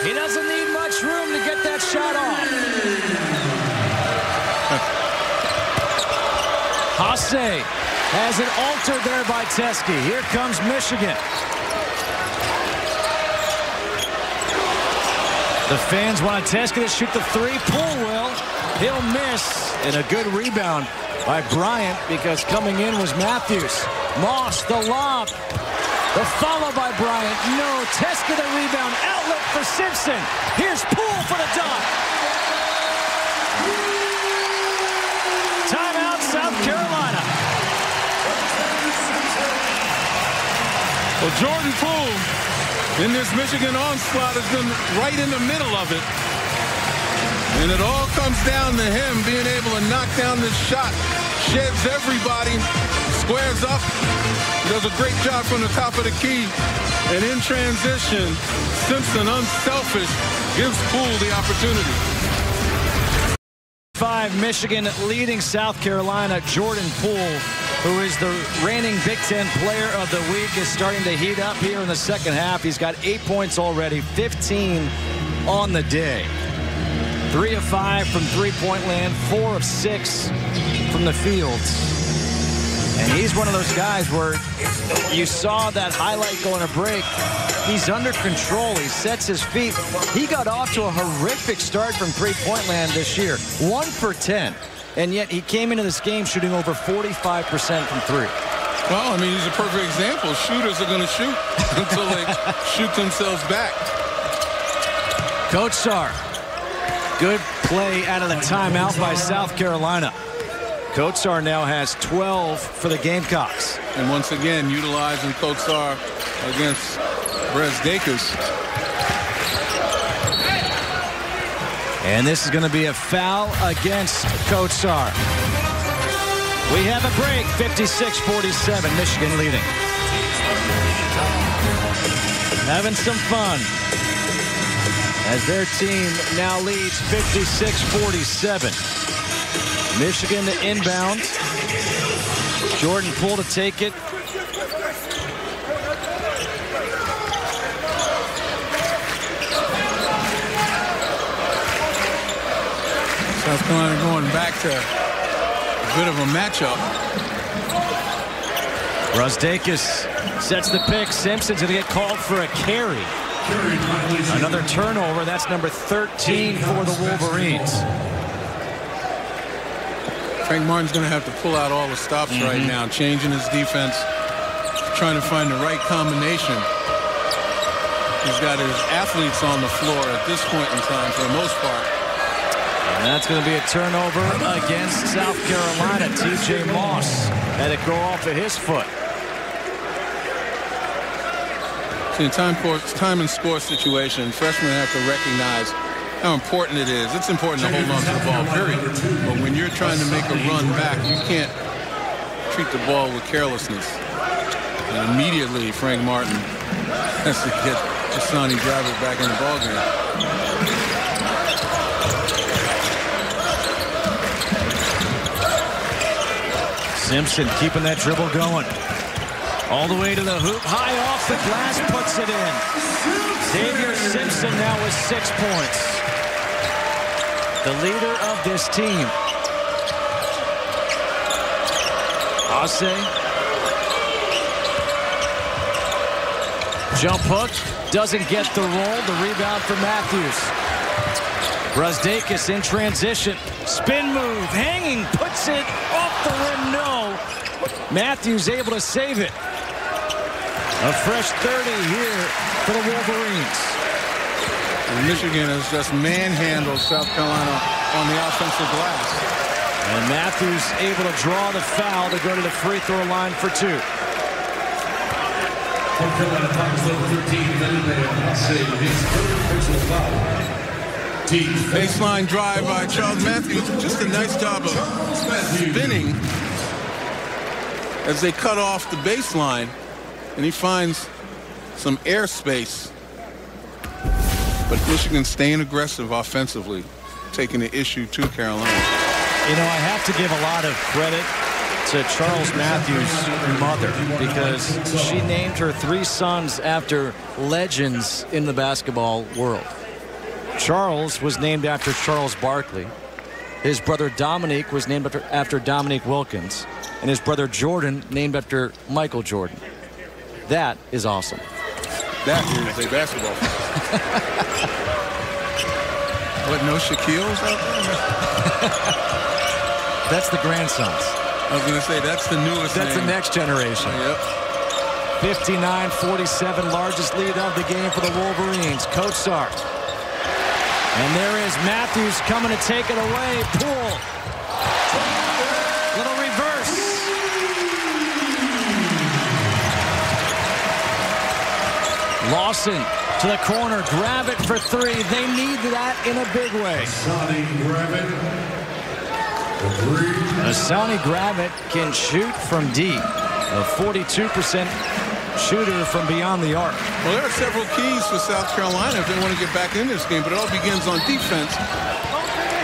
Speaker 1: He doesn't need much room to get that shot off. Ase has it altered there by Teskey. Here comes Michigan. The fans want Teskey to shoot the three. Poole will. He'll miss. And a good rebound by Bryant because coming in was Matthews. Moss, the lob. The follow by Bryant. No. Teskey the rebound. Outlet for Simpson. Here's Poole for the dunk. Timeout, South Carolina.
Speaker 2: Well, Jordan Poole in this Michigan onslaught has been right in the middle of it. And it all comes down to him being able to knock down this shot. Sheds everybody, squares up, does a great job from the top of the key. And in transition, Simpson, unselfish, gives Poole the opportunity.
Speaker 1: 5 Michigan leading South Carolina. Jordan Poole, who is the reigning Big Ten Player of the Week, is starting to heat up here in the second half. He's got 8 points already, 15 on the day. 3 of 5 from three-point land, 4 of 6 from the fields. And he's one of those guys where you saw that highlight going to break. He's under control. He sets his feet. He got off to a horrific start from three-point land this year. 1 for 10. And yet he came into this game shooting over 45% from three.
Speaker 2: Well, I mean, he's a perfect example. Shooters are going to shoot until they shoot themselves back.
Speaker 1: Coach Sarr. Good play out of the timeout by South Carolina. Coach Sarr now has 12 for the Gamecocks.
Speaker 2: And once again, utilizing Coach Sarr against Brazdeikis.
Speaker 1: And this is going to be a foul against Coach Sarr. We have a break, 56-47, Michigan leading. Having some fun as their team now leads 56-47. Michigan to inbound. Jordan Poole to take it.
Speaker 2: South Carolina going back to a bit of a matchup.
Speaker 1: Brazdeikis sets the pick. Simpson's going to get called for a carry. Another turnover. That's number 13 for the Wolverines.
Speaker 2: Frank Martin's going to have to pull out all the stops right now, changing his defense, trying to find the right combination. He's got his athletes on the floor at this point in time for the most part.
Speaker 1: And that's going to be a turnover against South Carolina. TJ Moss had it go off of his foot.
Speaker 2: See, in time and score situation, freshmen have to recognize how important it is. It's important to hold on to the ball, period. But when you're trying to make a run back, you can't treat the ball with carelessness. And immediately, Frank Martin has to get Hassani Driver back in the ballgame.
Speaker 1: Simpson keeping that dribble going. All the way to the hoop. High off the glass, puts it in. Xavier Simpson now with 6 points. The leader of this team. Ase. Jump hook. Doesn't get the roll. The rebound for Matthews. Brazdeikis in transition. Spin move. Hanging. Puts it off the rim. No. Matthews able to save it. A fresh 30 here for the Wolverines.
Speaker 2: And Michigan has just manhandled South Carolina on the offensive glass.
Speaker 1: And Matthews able to draw the foul to go to the free throw line for 2.
Speaker 2: Baseline drive by Charles Matthews. Just a nice job of spinning as they cut off the baseline. And he finds some airspace. But Michigan staying aggressive offensively, taking the issue to Carolina.
Speaker 1: You know, I have to give a lot of credit to Charles Matthews' mother because she named her 3 sons after legends in the basketball world. Charles was named after Charles Barkley. His brother Dominique was named after Dominique Wilkins. And his brother Jordan named after Michael Jordan. That is awesome.
Speaker 2: That is a basketball fan. What, no Shaquille's out there?
Speaker 1: That's the grandsons.
Speaker 2: I was going to say, that's the newest
Speaker 1: That's
Speaker 2: name.
Speaker 1: the next generation.
Speaker 2: Yep.
Speaker 1: 59-47, largest lead of the game for the Wolverines. Kotsar. And there is Matthews coming to take it away. Poole. Little reverse. Lawson to the corner. Grab it for 3. They need that in a big way. Asani Gravett can shoot from deep. A 42% shooter from beyond the arc.
Speaker 2: Well, there are several keys for South Carolina if they want to get back in this game, but it all begins on defense.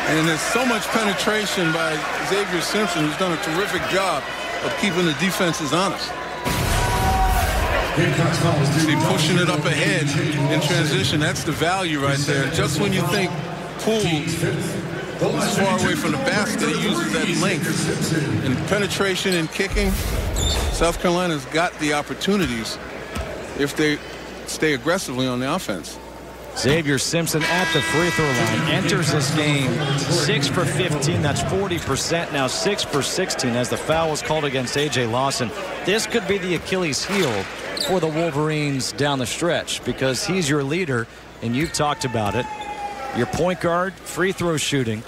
Speaker 2: And there's so much penetration by Xavier Simpson, who's done a terrific job of keeping the defenses honest. See, pushing it up ahead in transition, that's the value right there. Just when you think Poole is far away from the basket, he uses that length. And penetration and kicking, South Carolina's got the opportunities if they stay aggressively on the offense.
Speaker 1: Xavier Simpson at the free throw line enters this game 6 for 15. That's 40%. Now 6 for 16 as the foul was called against A.J. Lawson. This could be the Achilles heel for the Wolverines down the stretch because he's your leader, and you've talked about it. Your point guard, free throw shooting.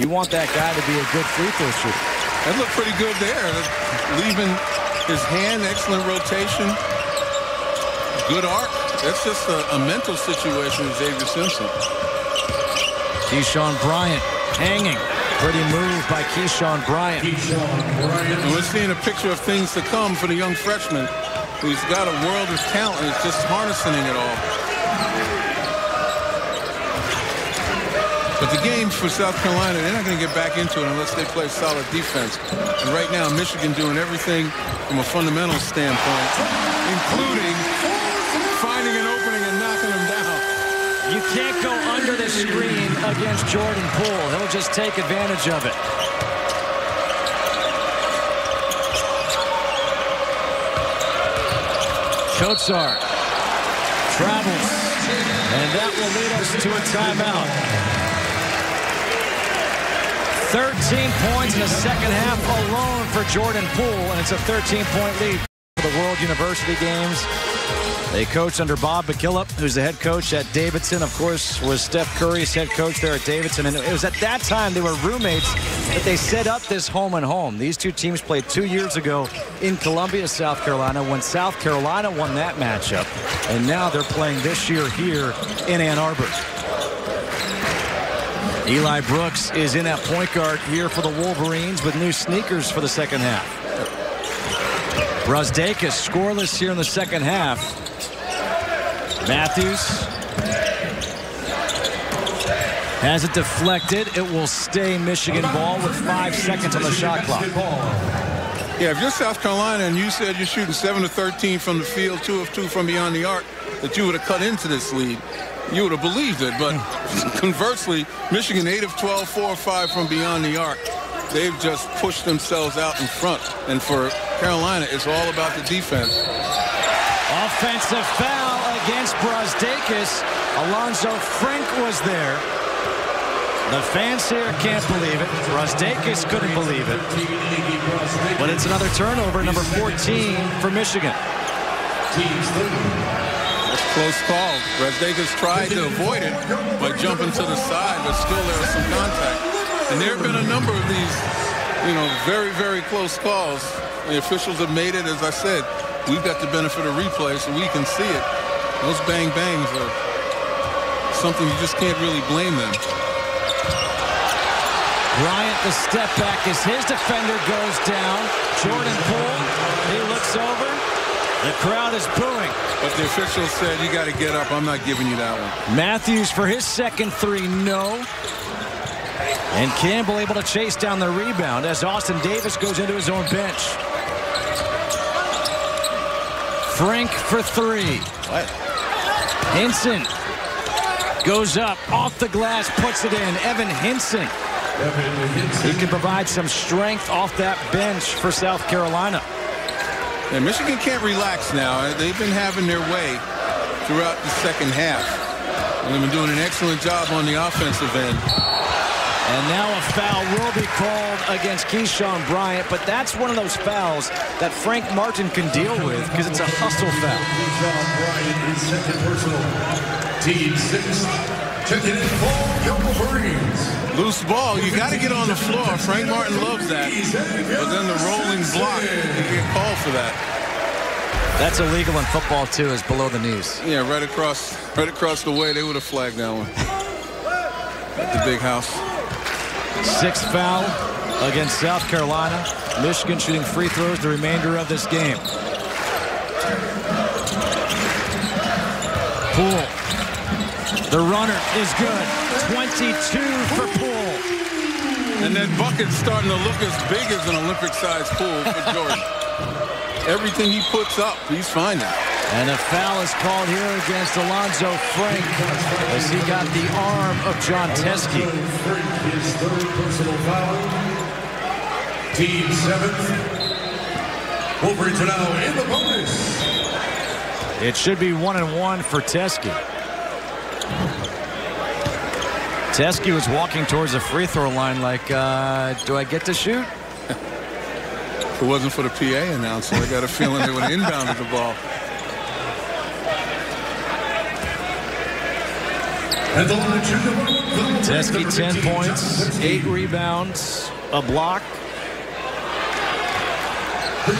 Speaker 1: You want that guy to be a good free throw shooter.
Speaker 2: That looked pretty good there. Leaving his hand, excellent rotation. Good arc. That's just a mental situation with Xavier Simpson.
Speaker 1: Keyshawn Bryant hanging. Pretty move by Keyshawn Bryant.
Speaker 2: And we're seeing a picture of things to come for the young freshman who's got a world of talent and is just harnessing it all. But the game for South Carolina, they're not going to get back into it unless they play solid defense. And right now, Michigan doing everything from a fundamental standpoint, including finding an opening and knocking them down.
Speaker 1: You can't go under the screen against Jordan Poole. He'll just take advantage of it. Kotsar travels, and that will lead us to a timeout. 13 points in the second half alone for Jordan Poole, and it's a 13-point lead for the World University Games. They coach under Bob McKillop, who's the head coach at Davidson. Of course, was Steph Curry's head coach there at Davidson. And it was at that time they were roommates that they set up this home-and-home. These two teams played 2 years ago in Columbia, South Carolina, when South Carolina won that matchup. And now they're playing this year here in Ann Arbor. Eli Brooks is in at point guard here for the Wolverines with new sneakers for the second half. Brasdeikis scoreless here in the second half. Matthews has it deflected. It will stay Michigan ball with 5 seconds on the shot clock.
Speaker 2: Yeah, if you're South Carolina and you said you're shooting 7 of 13 from the field, 2 of 2 from beyond the arc, that you would have cut into this lead, you would have believed it. But conversely, Michigan 8 of 12, 4 of 5 from beyond the arc. They've just pushed themselves out in front. And for Carolina, it's all about the defense.
Speaker 1: Offensive foul against Brasdeikis. Alonzo Frink was there. The fans here can't believe it. Brasdeikis couldn't believe it. But it's another turnover, number 14 for Michigan.
Speaker 3: Teams 30.
Speaker 2: That's a close call. Brazdakis tried to avoid it by jumping to the side, but still there was some contact. And there have been a number of these, very, very close calls. The officials have made it, as I said. We've got the benefit of replay, so we can see it. Those bang-bangs are something you just can't really blame them.
Speaker 1: Bryant, the step back as his defender goes down. Jordan Poole, he looks over. The crowd is booing.
Speaker 2: But the official said, you got to get up. I'm not giving you that one.
Speaker 1: Matthews for his second three, no. And Campbell able to chase down the rebound as Austin Davis goes into his own bench. Frank for three.
Speaker 2: What?
Speaker 1: Hinson goes up, off the glass, puts it in. Evan Hinson. He can provide some strength off that bench for South Carolina.
Speaker 2: And Michigan can't relax now. They've been having their way throughout the second half. And they've been doing an excellent job on the offensive end.
Speaker 1: And now a foul will be called against Keyshawn Bryant, but that's one of those fouls that Frank Martin can deal with because it's a hustle foul.
Speaker 3: Keyshawn Bryant is second personal. Team 6, checking in for the Wolverines.
Speaker 2: Loose ball, you got to get on the floor. Frank Martin loves that. But then the rolling block, you get called for that.
Speaker 1: That's illegal in football too, is below the knees.
Speaker 2: Yeah, right across the way, they would have flagged that one. At the big house.
Speaker 1: Sixth foul against South Carolina. Michigan shooting free throws the remainder of this game. Poole. The runner is good. 22 for Poole.
Speaker 2: And that bucket's starting to look as big as an Olympic-sized pool for Jordan. Everything he puts up, he's finding.
Speaker 1: And a foul is called here against Alonzo Frank as he got the arm of John Teske.
Speaker 3: His third personal foul. Team 7. Wolverines are now in the bonus.
Speaker 1: It should be 1-1 for Teske. Teske was walking towards the free throw line like, do I get to shoot?
Speaker 2: If it wasn't for the PA announcer, I got a feeling they would have inbounded the ball.
Speaker 1: Teske 10 points, 8 rebounds, a block. The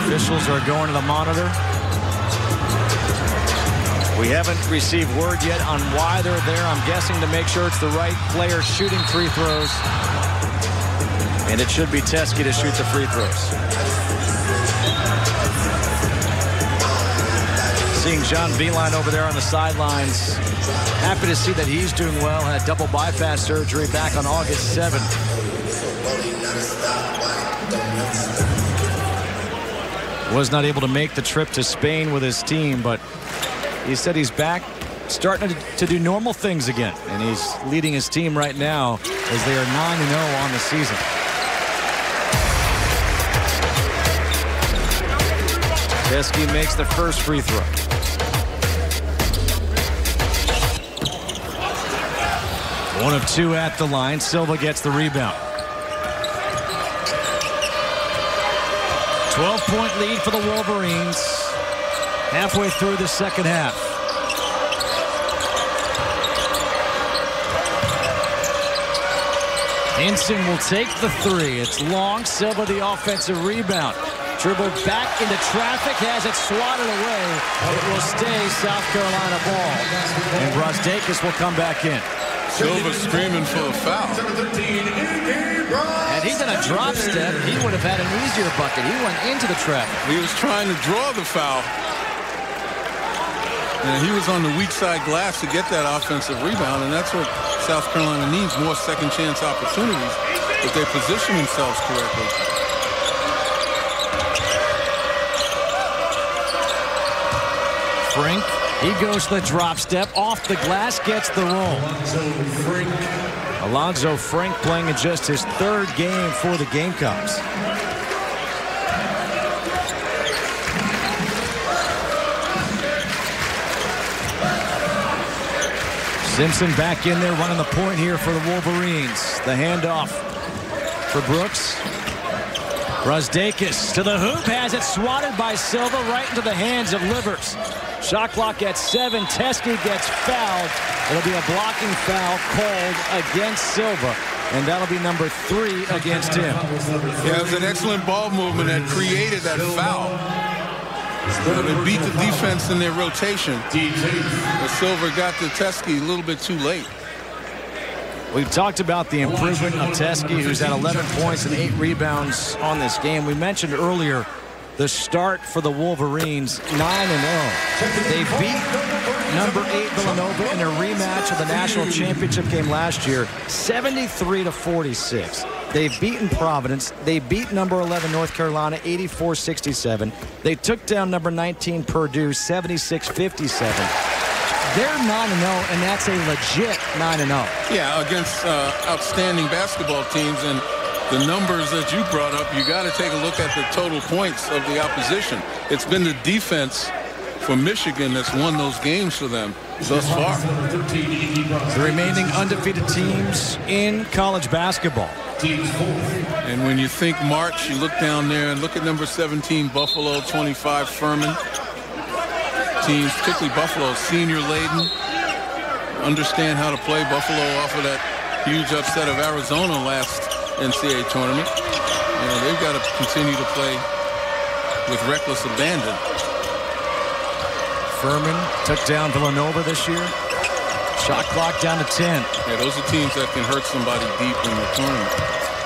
Speaker 1: officials are going to the monitor. We haven't received word yet on why they're there. I'm guessing to make sure it's the right player shooting free throws. And it should be Teske to shoot the free throws. Seeing John Beilein over there on the sidelines. Happy to see that he's doing well. Had double bypass surgery back on August 7th. Was not able to make the trip to Spain with his team, but he said he's back, starting to do normal things again. And he's leading his team right now as they are 9-0 on the season. Teske makes the first free throw. One of two at the line. Silva gets the rebound. 12-point lead for the Wolverines. Halfway through the second half. Hinson will take the three. It's long. Silva the offensive rebound. Dribbled back into traffic, has it swatted away. It will stay South Carolina ball. And Brazdakis will come back in.
Speaker 2: Silva screaming for a foul.
Speaker 1: Had he done a drop step, he would have had an easier bucket. He went into the traffic.
Speaker 2: He was trying to draw the foul. And he was on the weak side glass to get that offensive rebound, and that's what South Carolina needs, more second chance opportunities if they position themselves correctly.
Speaker 1: Frank, he goes to the drop step, off the glass, gets the roll. Alonzo Frank playing in just his third game for the Gamecocks. Simpson back in there running the point here for the Wolverines. The handoff for Brooks. Brusdakis to the hoop, has it swatted by Silva right into the hands of Livers. Shot clock at 7. Teske gets fouled. It'll be a blocking foul called against Silva, and that'll be number 3 against him.
Speaker 2: Yeah, it was an excellent ball movement that created that foul. They beat the defense in their rotation. But Silva got to Teske a little bit too late.
Speaker 1: We've talked about the improvement of Teske, who's at 11 points and 8 rebounds on this game. We mentioned earlier the start for the Wolverines, 9-0. They beat number 8 Villanova in a rematch of the national championship game last year, 73-46. They've beaten Providence. They beat number 11 North Carolina, 84-67. They took down number 19 Purdue, 76-57. They're 9-0, and that's a legit 9-0.
Speaker 2: Yeah, against outstanding basketball teams, and the numbers that you brought up, you got to take a look at the total points of the opposition. It's been the defense for Michigan that's won those games for them thus far.
Speaker 1: The remaining undefeated teams in college basketball.
Speaker 2: And when you think March, you look down there and look at number 17, Buffalo, 25, Furman. Teams, particularly Buffalo, senior laden, understand how to play. Buffalo off of that huge upset of Arizona last NCAA tournament. You know, they've got to continue to play with reckless abandon.
Speaker 1: Furman took down Villanova this year. Shot clock down to 10.
Speaker 2: Yeah, those are teams that can hurt somebody deep in the tournament.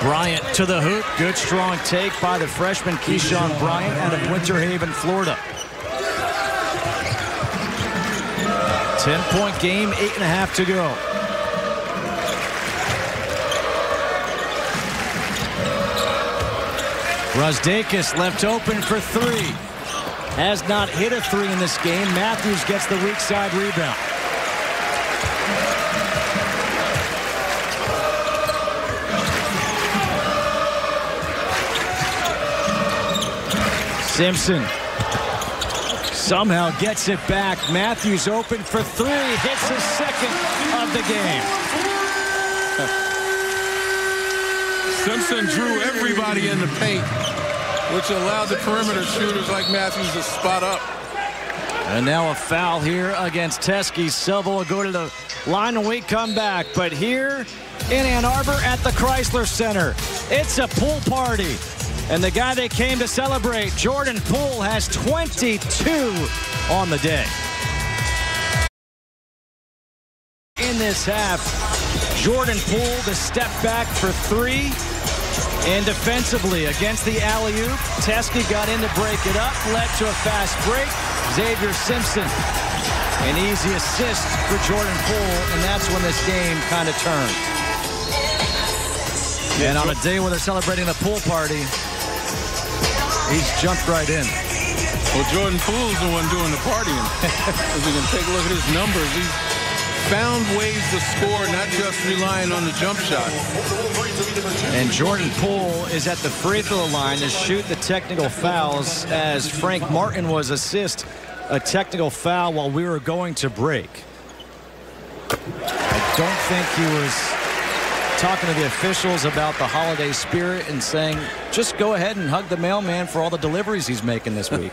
Speaker 1: Bryant to the hoop. Good strong take by the freshman Keyshawn Bryant out of Winter Haven, Florida. 10-point game, 8.5 to go. Brusdakis left open for 3. Has not hit a 3 in this game. Matthews gets the weak side rebound. Simpson somehow gets it back. Matthews open for 3. Hits his second of the game.
Speaker 2: Simpson drew everybody in the paint, which allowed the perimeter shooters like Matthews to spot up.
Speaker 1: And now a foul here against Teske. Silva will go to the line and we come back. But here in Ann Arbor at the Chrysler Center, it's a pool party. And the guy they came to celebrate, Jordan Poole, has 22 on the day. In this half, Jordan Poole to step back for 3. And defensively against the alley-oop, Teske got in to break it up, led to a fast break. Xavier Simpson, an easy assist for Jordan Poole, and that's when this game kind of turned. And on a day where they're celebrating the pool party, he's jumped right in.
Speaker 2: Well, Jordan Poole's the one doing the partying. As we can take a look at his numbers, he's found ways to score, not just relying on the jump shot.
Speaker 1: And Jordan Poole is at the free throw line to shoot the technical fouls as Frank Martin was assist a technical foul while we were going to break. I don't think he was talking to the officials about the holiday spirit and saying, just go ahead and hug the mailman for all the deliveries he's making this week.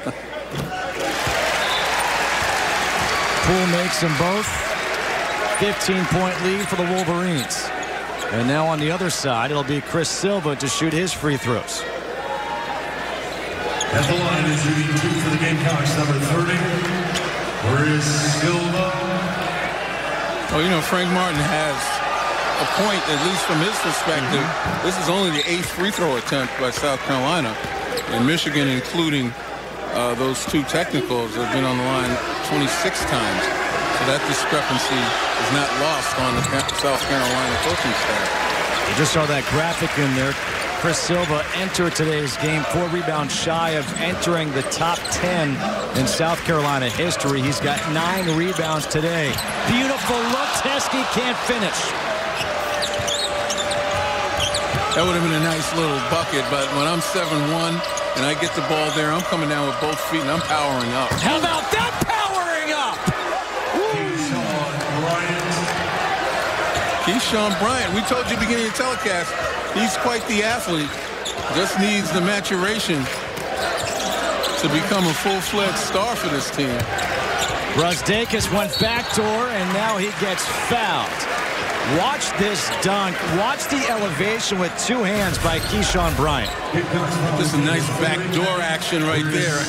Speaker 1: Poole makes them both. 15-point lead for the Wolverines. And now on the other side, it'll be Chris Silva to shoot his free throws.
Speaker 3: At the line is shooting 2 for the Gamecocks, number 30. Chris Silva.
Speaker 2: Oh, you know, Frank Martin has a point, at least from his perspective. This is only the 8th free throw attempt by South Carolina. And Michigan, including those 2 technicals, have been on the line 26 times. So that discrepancy is not lost on the South Carolina coaching staff.
Speaker 1: You just saw that graphic in there. Chris Silva entered today's game 4 rebounds shy of entering the top 10 in South Carolina history. He's got 9 rebounds today. Beautiful look. Teske can't finish.
Speaker 2: That would have been a nice little bucket, but when I'm 7-1 and I get the ball there, I'm coming down with both feet and I'm powering up.
Speaker 1: How about that powering up?
Speaker 2: Keyshawn Bryant, we told you beginning of the telecast, he's quite the athlete. Just needs the maturation to become a full-fledged star for this team.
Speaker 1: Brusdakis went backdoor, and now he gets fouled. Watch this dunk. Watch the elevation with two hands by Keyshawn Bryant.
Speaker 2: This is a nice backdoor action right there.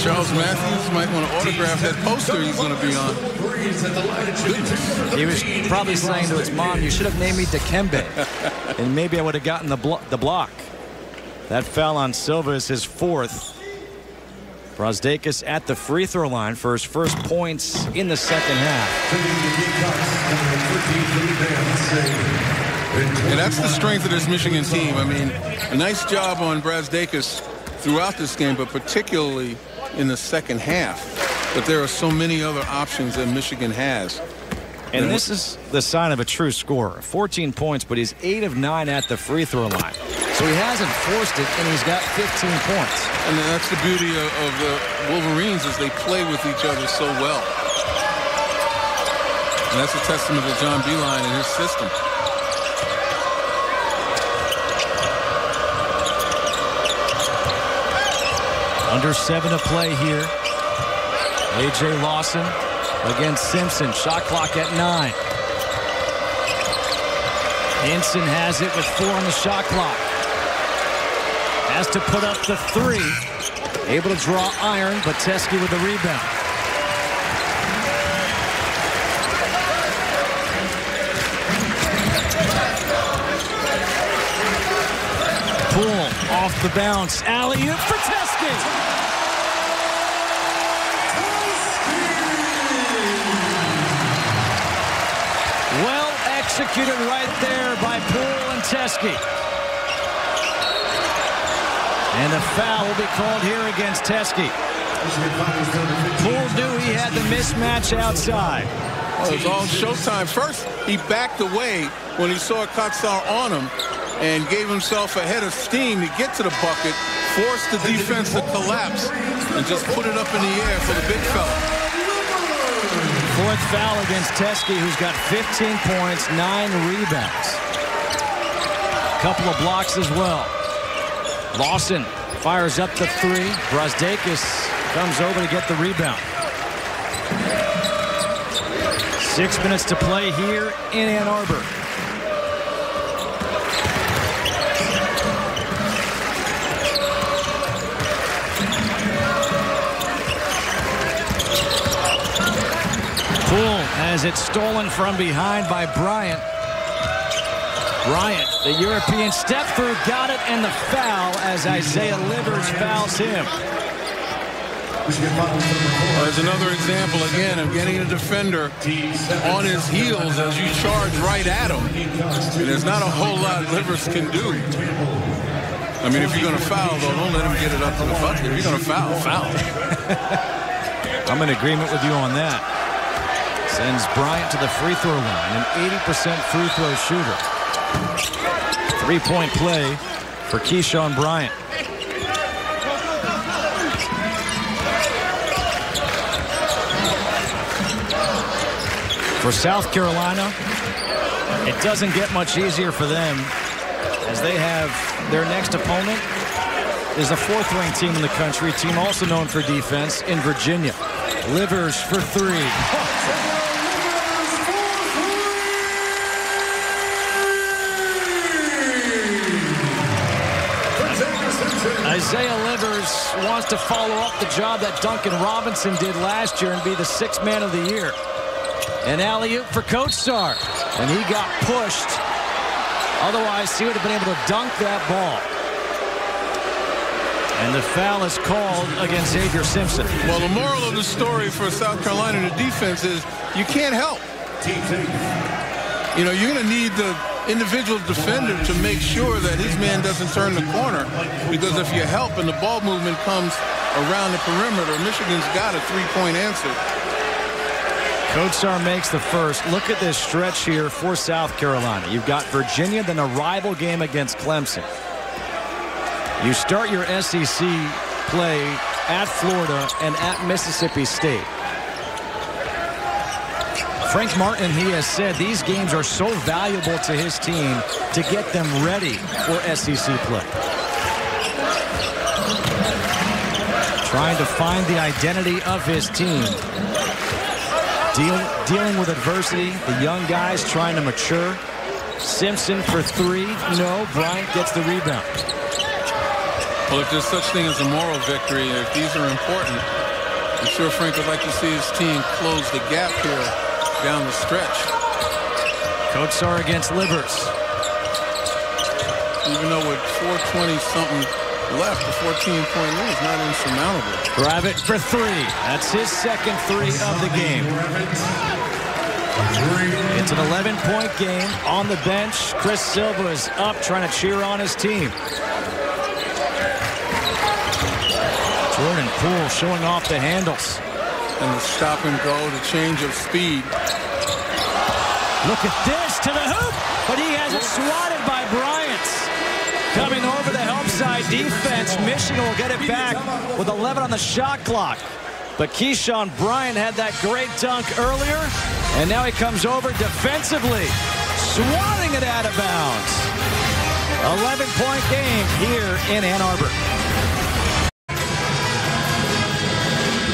Speaker 2: Charles Matthews might want to autograph that poster he's going to be on. Goodness.
Speaker 1: He was probably saying to his mom, you should have named me Dikembe, and maybe I would have gotten the block. That foul on Silva is his fourth. Brusdakis at the free throw line for his first points in the second half.
Speaker 2: And that's the strength of this Michigan team. I mean, a nice job on Brusdakis throughout this game, but particularly in the second half. But there are so many other options that Michigan has.
Speaker 1: And this is the sign of a true scorer. 14 points, but he's 8 of 9 at the free throw line. So he hasn't forced it, and he's got 15 points.
Speaker 2: And that's the beauty of the Wolverines, is they play with each other so well. And that's a testament to John Beilein and his system.
Speaker 1: Under 7 to play here. A.J. Lawson against Simpson. Shot clock at 9. Hinson has it with 4 on the shot clock. Has to put up the 3. Able to draw iron, but Teske with the rebound. Poole off the bounce. Alley-oop for Teske. Well executed right there by Poole and Teske. And a foul will be called here against Teske. Poole knew he had the mismatch outside.
Speaker 2: Well, it was all showtime. First, he backed away when he saw Kotsar on him and gave himself a head of steam to get to the bucket, forced the defense to collapse, and just put it up in the air for the big fella.
Speaker 1: Fourth foul against Teske, who's got 15 points, 9 rebounds. A couple of blocks as well. Lawson fires up the 3. Brusdakis comes over to get the rebound. 6 minutes to play here in Ann Arbor. Poole has it stolen from behind by Bryant. Bryant, the European step through, got it, and the foul as Isaiah Livers fouls him.
Speaker 2: There's another example, again, of getting a defender on his heels as you charge right at him. And there's not a whole lot Livers can do. I mean, if you're going to foul, though, don't let him get it up to the bucket. If you're going to foul, foul.
Speaker 1: I'm in agreement with you on that. Sends Bryant to the free throw line, an 80% free throw shooter. 3-point play for Keyshawn Bryant. For South Carolina, it doesn't get much easier for them, as they have their next opponent is the 4th-ranked team in the country, a team also known for defense in Virginia. Livers for 3. Isaiah Livers wants to follow up the job that Duncan Robinson did last year and be the 6th man of the year. An alley-oop for Kotsar, and he got pushed. Otherwise, he would have been able to dunk that ball. And the foul is called against Xavier Simpson.
Speaker 2: Well, the moral of the story for South Carolina in the defense is you can't help. You know, you're going to need the individual defender to make sure that his man doesn't turn the corner, because if you help and the ball movement comes around the perimeter, Michigan's got a 3-point answer.
Speaker 1: Kotsar makes the first. Look at this stretch here for South Carolina. You've got Virginia, then a rival game against Clemson. You start your SEC play at Florida and at Mississippi State. Frank Martin, he has said these games are so valuable to his team to get them ready for SEC play. Trying to find the identity of his team. Dealing with adversity, the young guys trying to mature. Simpson for three, no. Bryant gets the rebound.
Speaker 2: Well, if there's such thing as a moral victory, if these are important, I'm sure Frank would like to see his team close the gap here down the stretch.
Speaker 1: Kotsar against Livers.
Speaker 2: Even though with 4:20-something left, the 14-point lead is not insurmountable.
Speaker 1: Rabbit for three. That's his second three of the game. It's an 11-point game. On the bench, Chris Silva is up trying to cheer on his team. Jordan Poole showing off the handles.
Speaker 2: And the stop and go, the change of speed.
Speaker 1: Look at this to the hoop, but he has it swatted by Bryant. Coming over the help side defense, Michigan will get it back with 11 on the shot clock. But Keyshawn Bryant had that great dunk earlier, and now he comes over defensively, swatting it out of bounds. 11-point game here in Ann Arbor.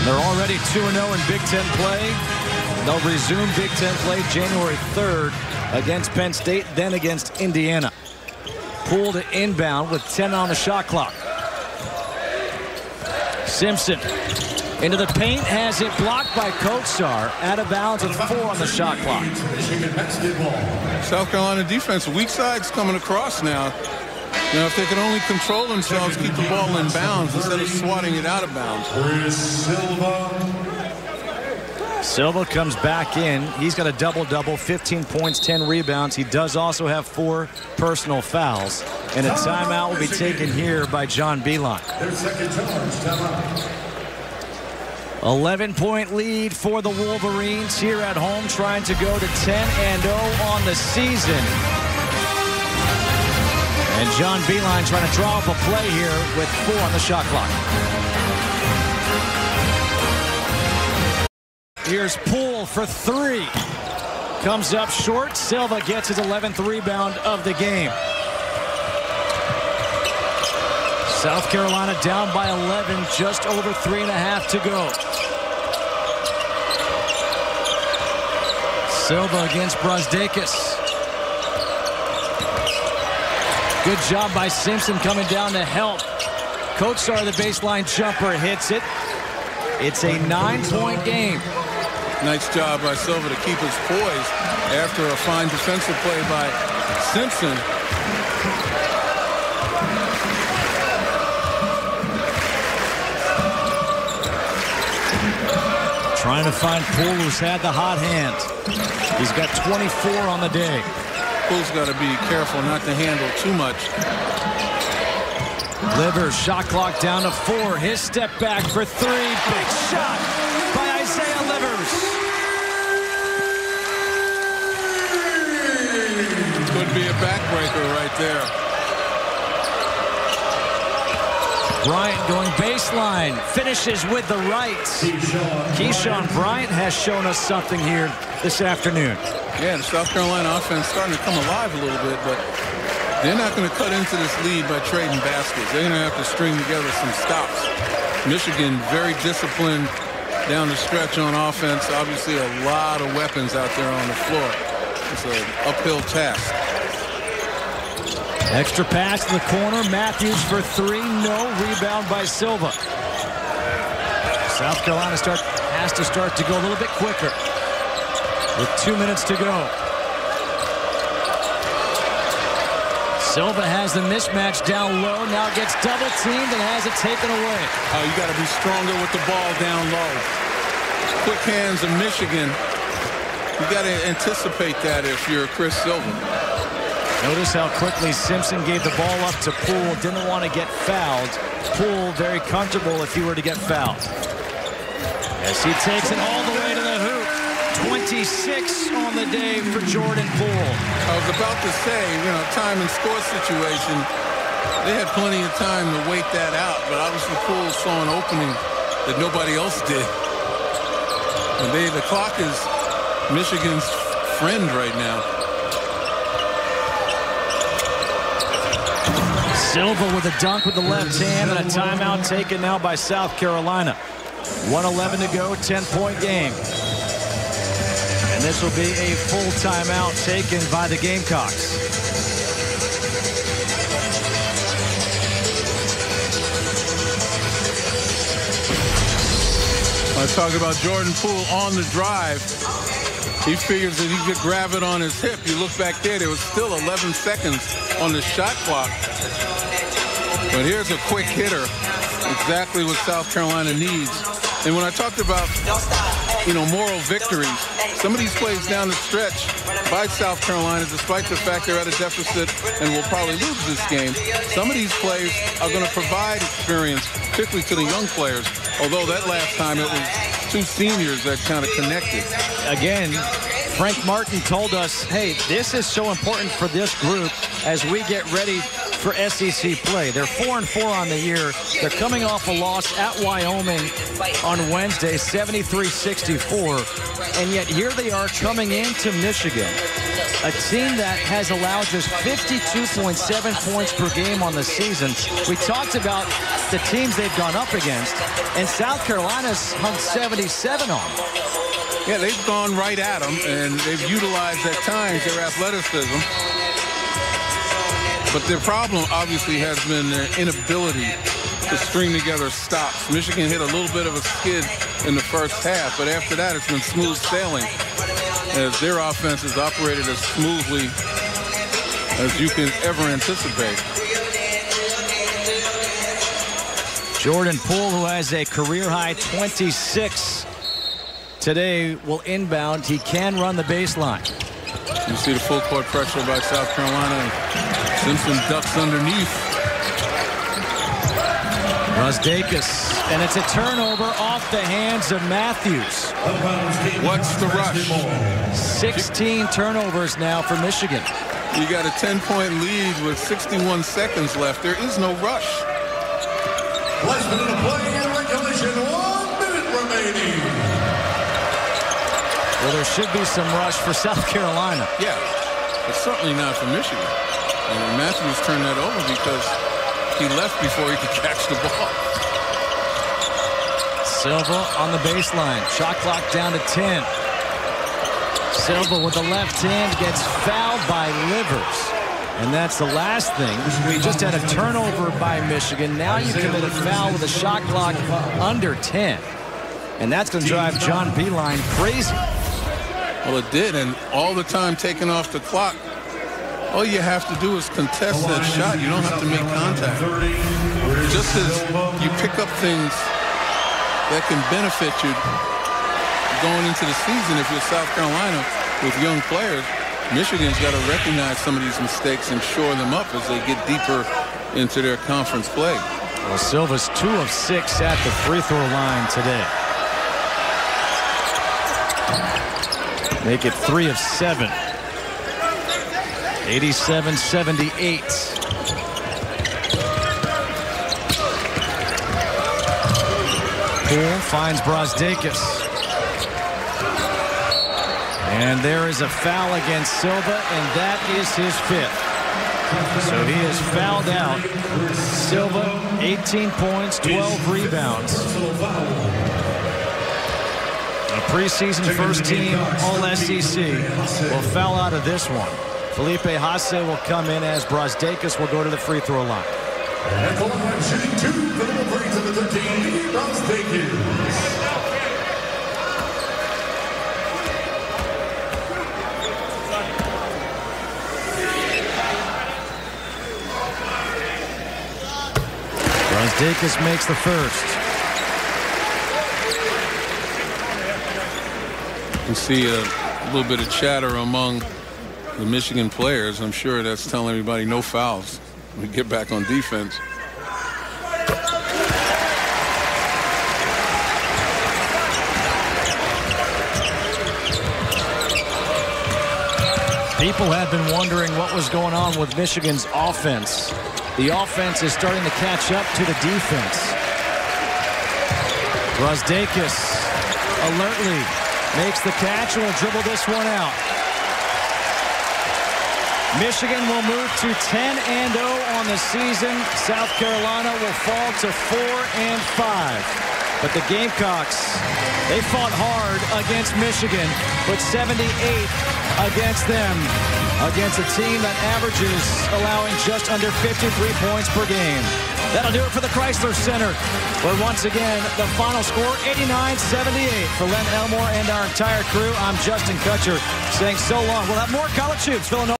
Speaker 1: They're already 2-0 in Big Ten play. They'll resume Big Ten play January 3rd against Penn State, then against Indiana. Poole to inbound with 10 on the shot clock. Simpson into the paint, has it blocked by Kotsar. Out of bounds with 4 on the shot clock.
Speaker 2: South Carolina defense, weak side's coming across now. You know, if they could only control themselves, keep the ball in bounds instead of swatting it out of bounds.
Speaker 1: Silva comes back in. He's got a double-double, 15 points, 10 rebounds. He does also have 4 personal fouls. And a timeout will be taken here by John Beilein. 11-point lead for the Wolverines here at home, trying to go to 10-0 on the season. And John Beilein trying to draw up a play here with 4 on the shot clock. Here's Poole for 3. Comes up short. Silva gets his 11th rebound of the game. South Carolina down by 11, just over 3.5 to go. Silva against Brasdeikis. Good job by Simpson coming down to help. Kotsar, the baseline jumper, hits it. It's a 9-point game.
Speaker 2: Nice job by Silva to keep his poise after a fine defensive play by Simpson.
Speaker 1: Trying to find Poole, who's had the hot hand. He's got 24 on the day.
Speaker 2: Poole's got to be careful not to handle too much.
Speaker 1: Livers, shot clock down to 4. His step back for 3. Big shot by Isaiah Livers.
Speaker 2: Could be a backbreaker right there.
Speaker 1: Bryant going baseline, finishes with the right. Keyshawn Bryant has shown us something here this afternoon.
Speaker 2: Yeah, the South Carolina offense starting to come alive a little bit, but they're not going to cut into this lead by trading baskets. They're going to have to string together some stops. Michigan very disciplined down the stretch on offense. Obviously a lot of weapons out there on the floor. It's an uphill task.
Speaker 1: Extra pass to the corner. Matthews for 3. No. Rebound by Silva. South Carolina has to start to go a little bit quicker with 2 minutes to go. Silva has the mismatch down low. Now gets double teamed and has it taken away.
Speaker 2: Oh, you got to be stronger with the ball down low. Quick hands of Michigan. You got to anticipate that if you're Chris Silva.
Speaker 1: Notice how quickly Simpson gave the ball up to Poole. Didn't want to get fouled. Poole very comfortable if he were to get fouled. As he takes it all the way to the hoop. 26 on the day for Jordan Poole.
Speaker 2: I was about to say, time and score situation. They had plenty of time to wait that out, but obviously Poole saw an opening that nobody else did. And the clock is Michigan's friend right now.
Speaker 1: Silva with a dunk with the left hand, and a timeout taken now by South Carolina. 1:11 to go, 10-point game. And this will be a full timeout taken by the Gamecocks.
Speaker 2: I talk about Jordan Poole on the drive. He figures that he could grab it on his hip. You look back there was still 11 seconds on the shot clock. But here's a quick hitter. Exactly what South Carolina needs. And when I talked about, moral victories, some of these plays down the stretch by South Carolina, despite the fact they're at a deficit and will probably lose this game, some of these plays are going to provide experience, particularly to the young players. Although that last time it was two seniors that kind of connected.
Speaker 1: Again, Frank Martin told us, hey, this is so important for this group as we get ready for SEC play. They're 4-4 on the year. They're coming off a loss at Wyoming on Wednesday, 73-64. And yet here they are coming into Michigan, a team that has allowed just 52.7 points per game on the season. We talked about the teams they've gone up against, and South Carolina's hung 77 on them.
Speaker 2: Yeah, they've gone right at them, and they've utilized at times their athleticism. But their problem obviously has been their inability to string together stops. Michigan hit a little bit of a skid in the first half, but after that it's been smooth sailing as their offense has operated as smoothly as you can ever anticipate.
Speaker 1: Jordan Poole, who has a career-high 26 today, will inbound. He can run the baseline.
Speaker 2: You see the full court pressure by South Carolina. Simpson ducks underneath.
Speaker 1: Brasdeikis, and it's a turnover off the hands of Matthews.
Speaker 2: What's the rush?
Speaker 1: 16 turnovers now for Michigan.
Speaker 2: You got a 10-point lead with 61 seconds left. There is no rush.
Speaker 3: Last minute of play in regulation. 1 minute remaining.
Speaker 1: Well, there should be some rush for South Carolina.
Speaker 2: Yeah, but certainly not for Michigan. And Matthews turned that over because he left before he could catch the ball.
Speaker 1: Silva on the baseline. Shot clock down to 10. Silva with the left hand gets fouled by Livers. And that's the last thing. We just had a turnover by Michigan. Now you commit a foul with a shot clock under 10. And that's going to drive John Beilein crazy.
Speaker 2: Well, it did, and all the time taken off the clock. All you have to do is contest that shot. You don't have to make contact. Just as you pick up things that can benefit you going into the season if you're South Carolina with young players, Michigan's got to recognize some of these mistakes and shore them up as they get deeper into their conference play.
Speaker 1: Well, Silva's 2 of 6 at the free throw line today. Make it 3 of 7. 87-78. Poole finds Brasdeikis. And there is a foul against Silva, and that is his 5th. So he is fouled out. Silva, 18 points, 12 rebounds. A preseason first team All-SEC will foul out of this one. Felipe Haase will come in as Brasdeikis will go to the free throw line.
Speaker 3: At the line, shooting 2 for the Wolverines of the 13, Brasdeikis.
Speaker 1: Brasdeikis makes the first.
Speaker 2: You see a little bit of chatter among the Michigan players. I'm sure that's telling everybody no fouls. We get back on defense.
Speaker 1: People have been wondering what was going on with Michigan's offense. The offense is starting to catch up to the defense. Brasdeikis alertly makes the catch and will dribble this one out. Michigan will move to 10-0 on the season. South Carolina will fall to 4-5. But the Gamecocks, they fought hard against Michigan, but 78 against them, against a team that averages allowing just under 53 points per game. That'll do it for the Chrysler Center, where once again, the final score, 89-78. For Len Elmore and our entire crew, I'm Justin Kutcher saying so long. We'll have more college hoops. Villanova.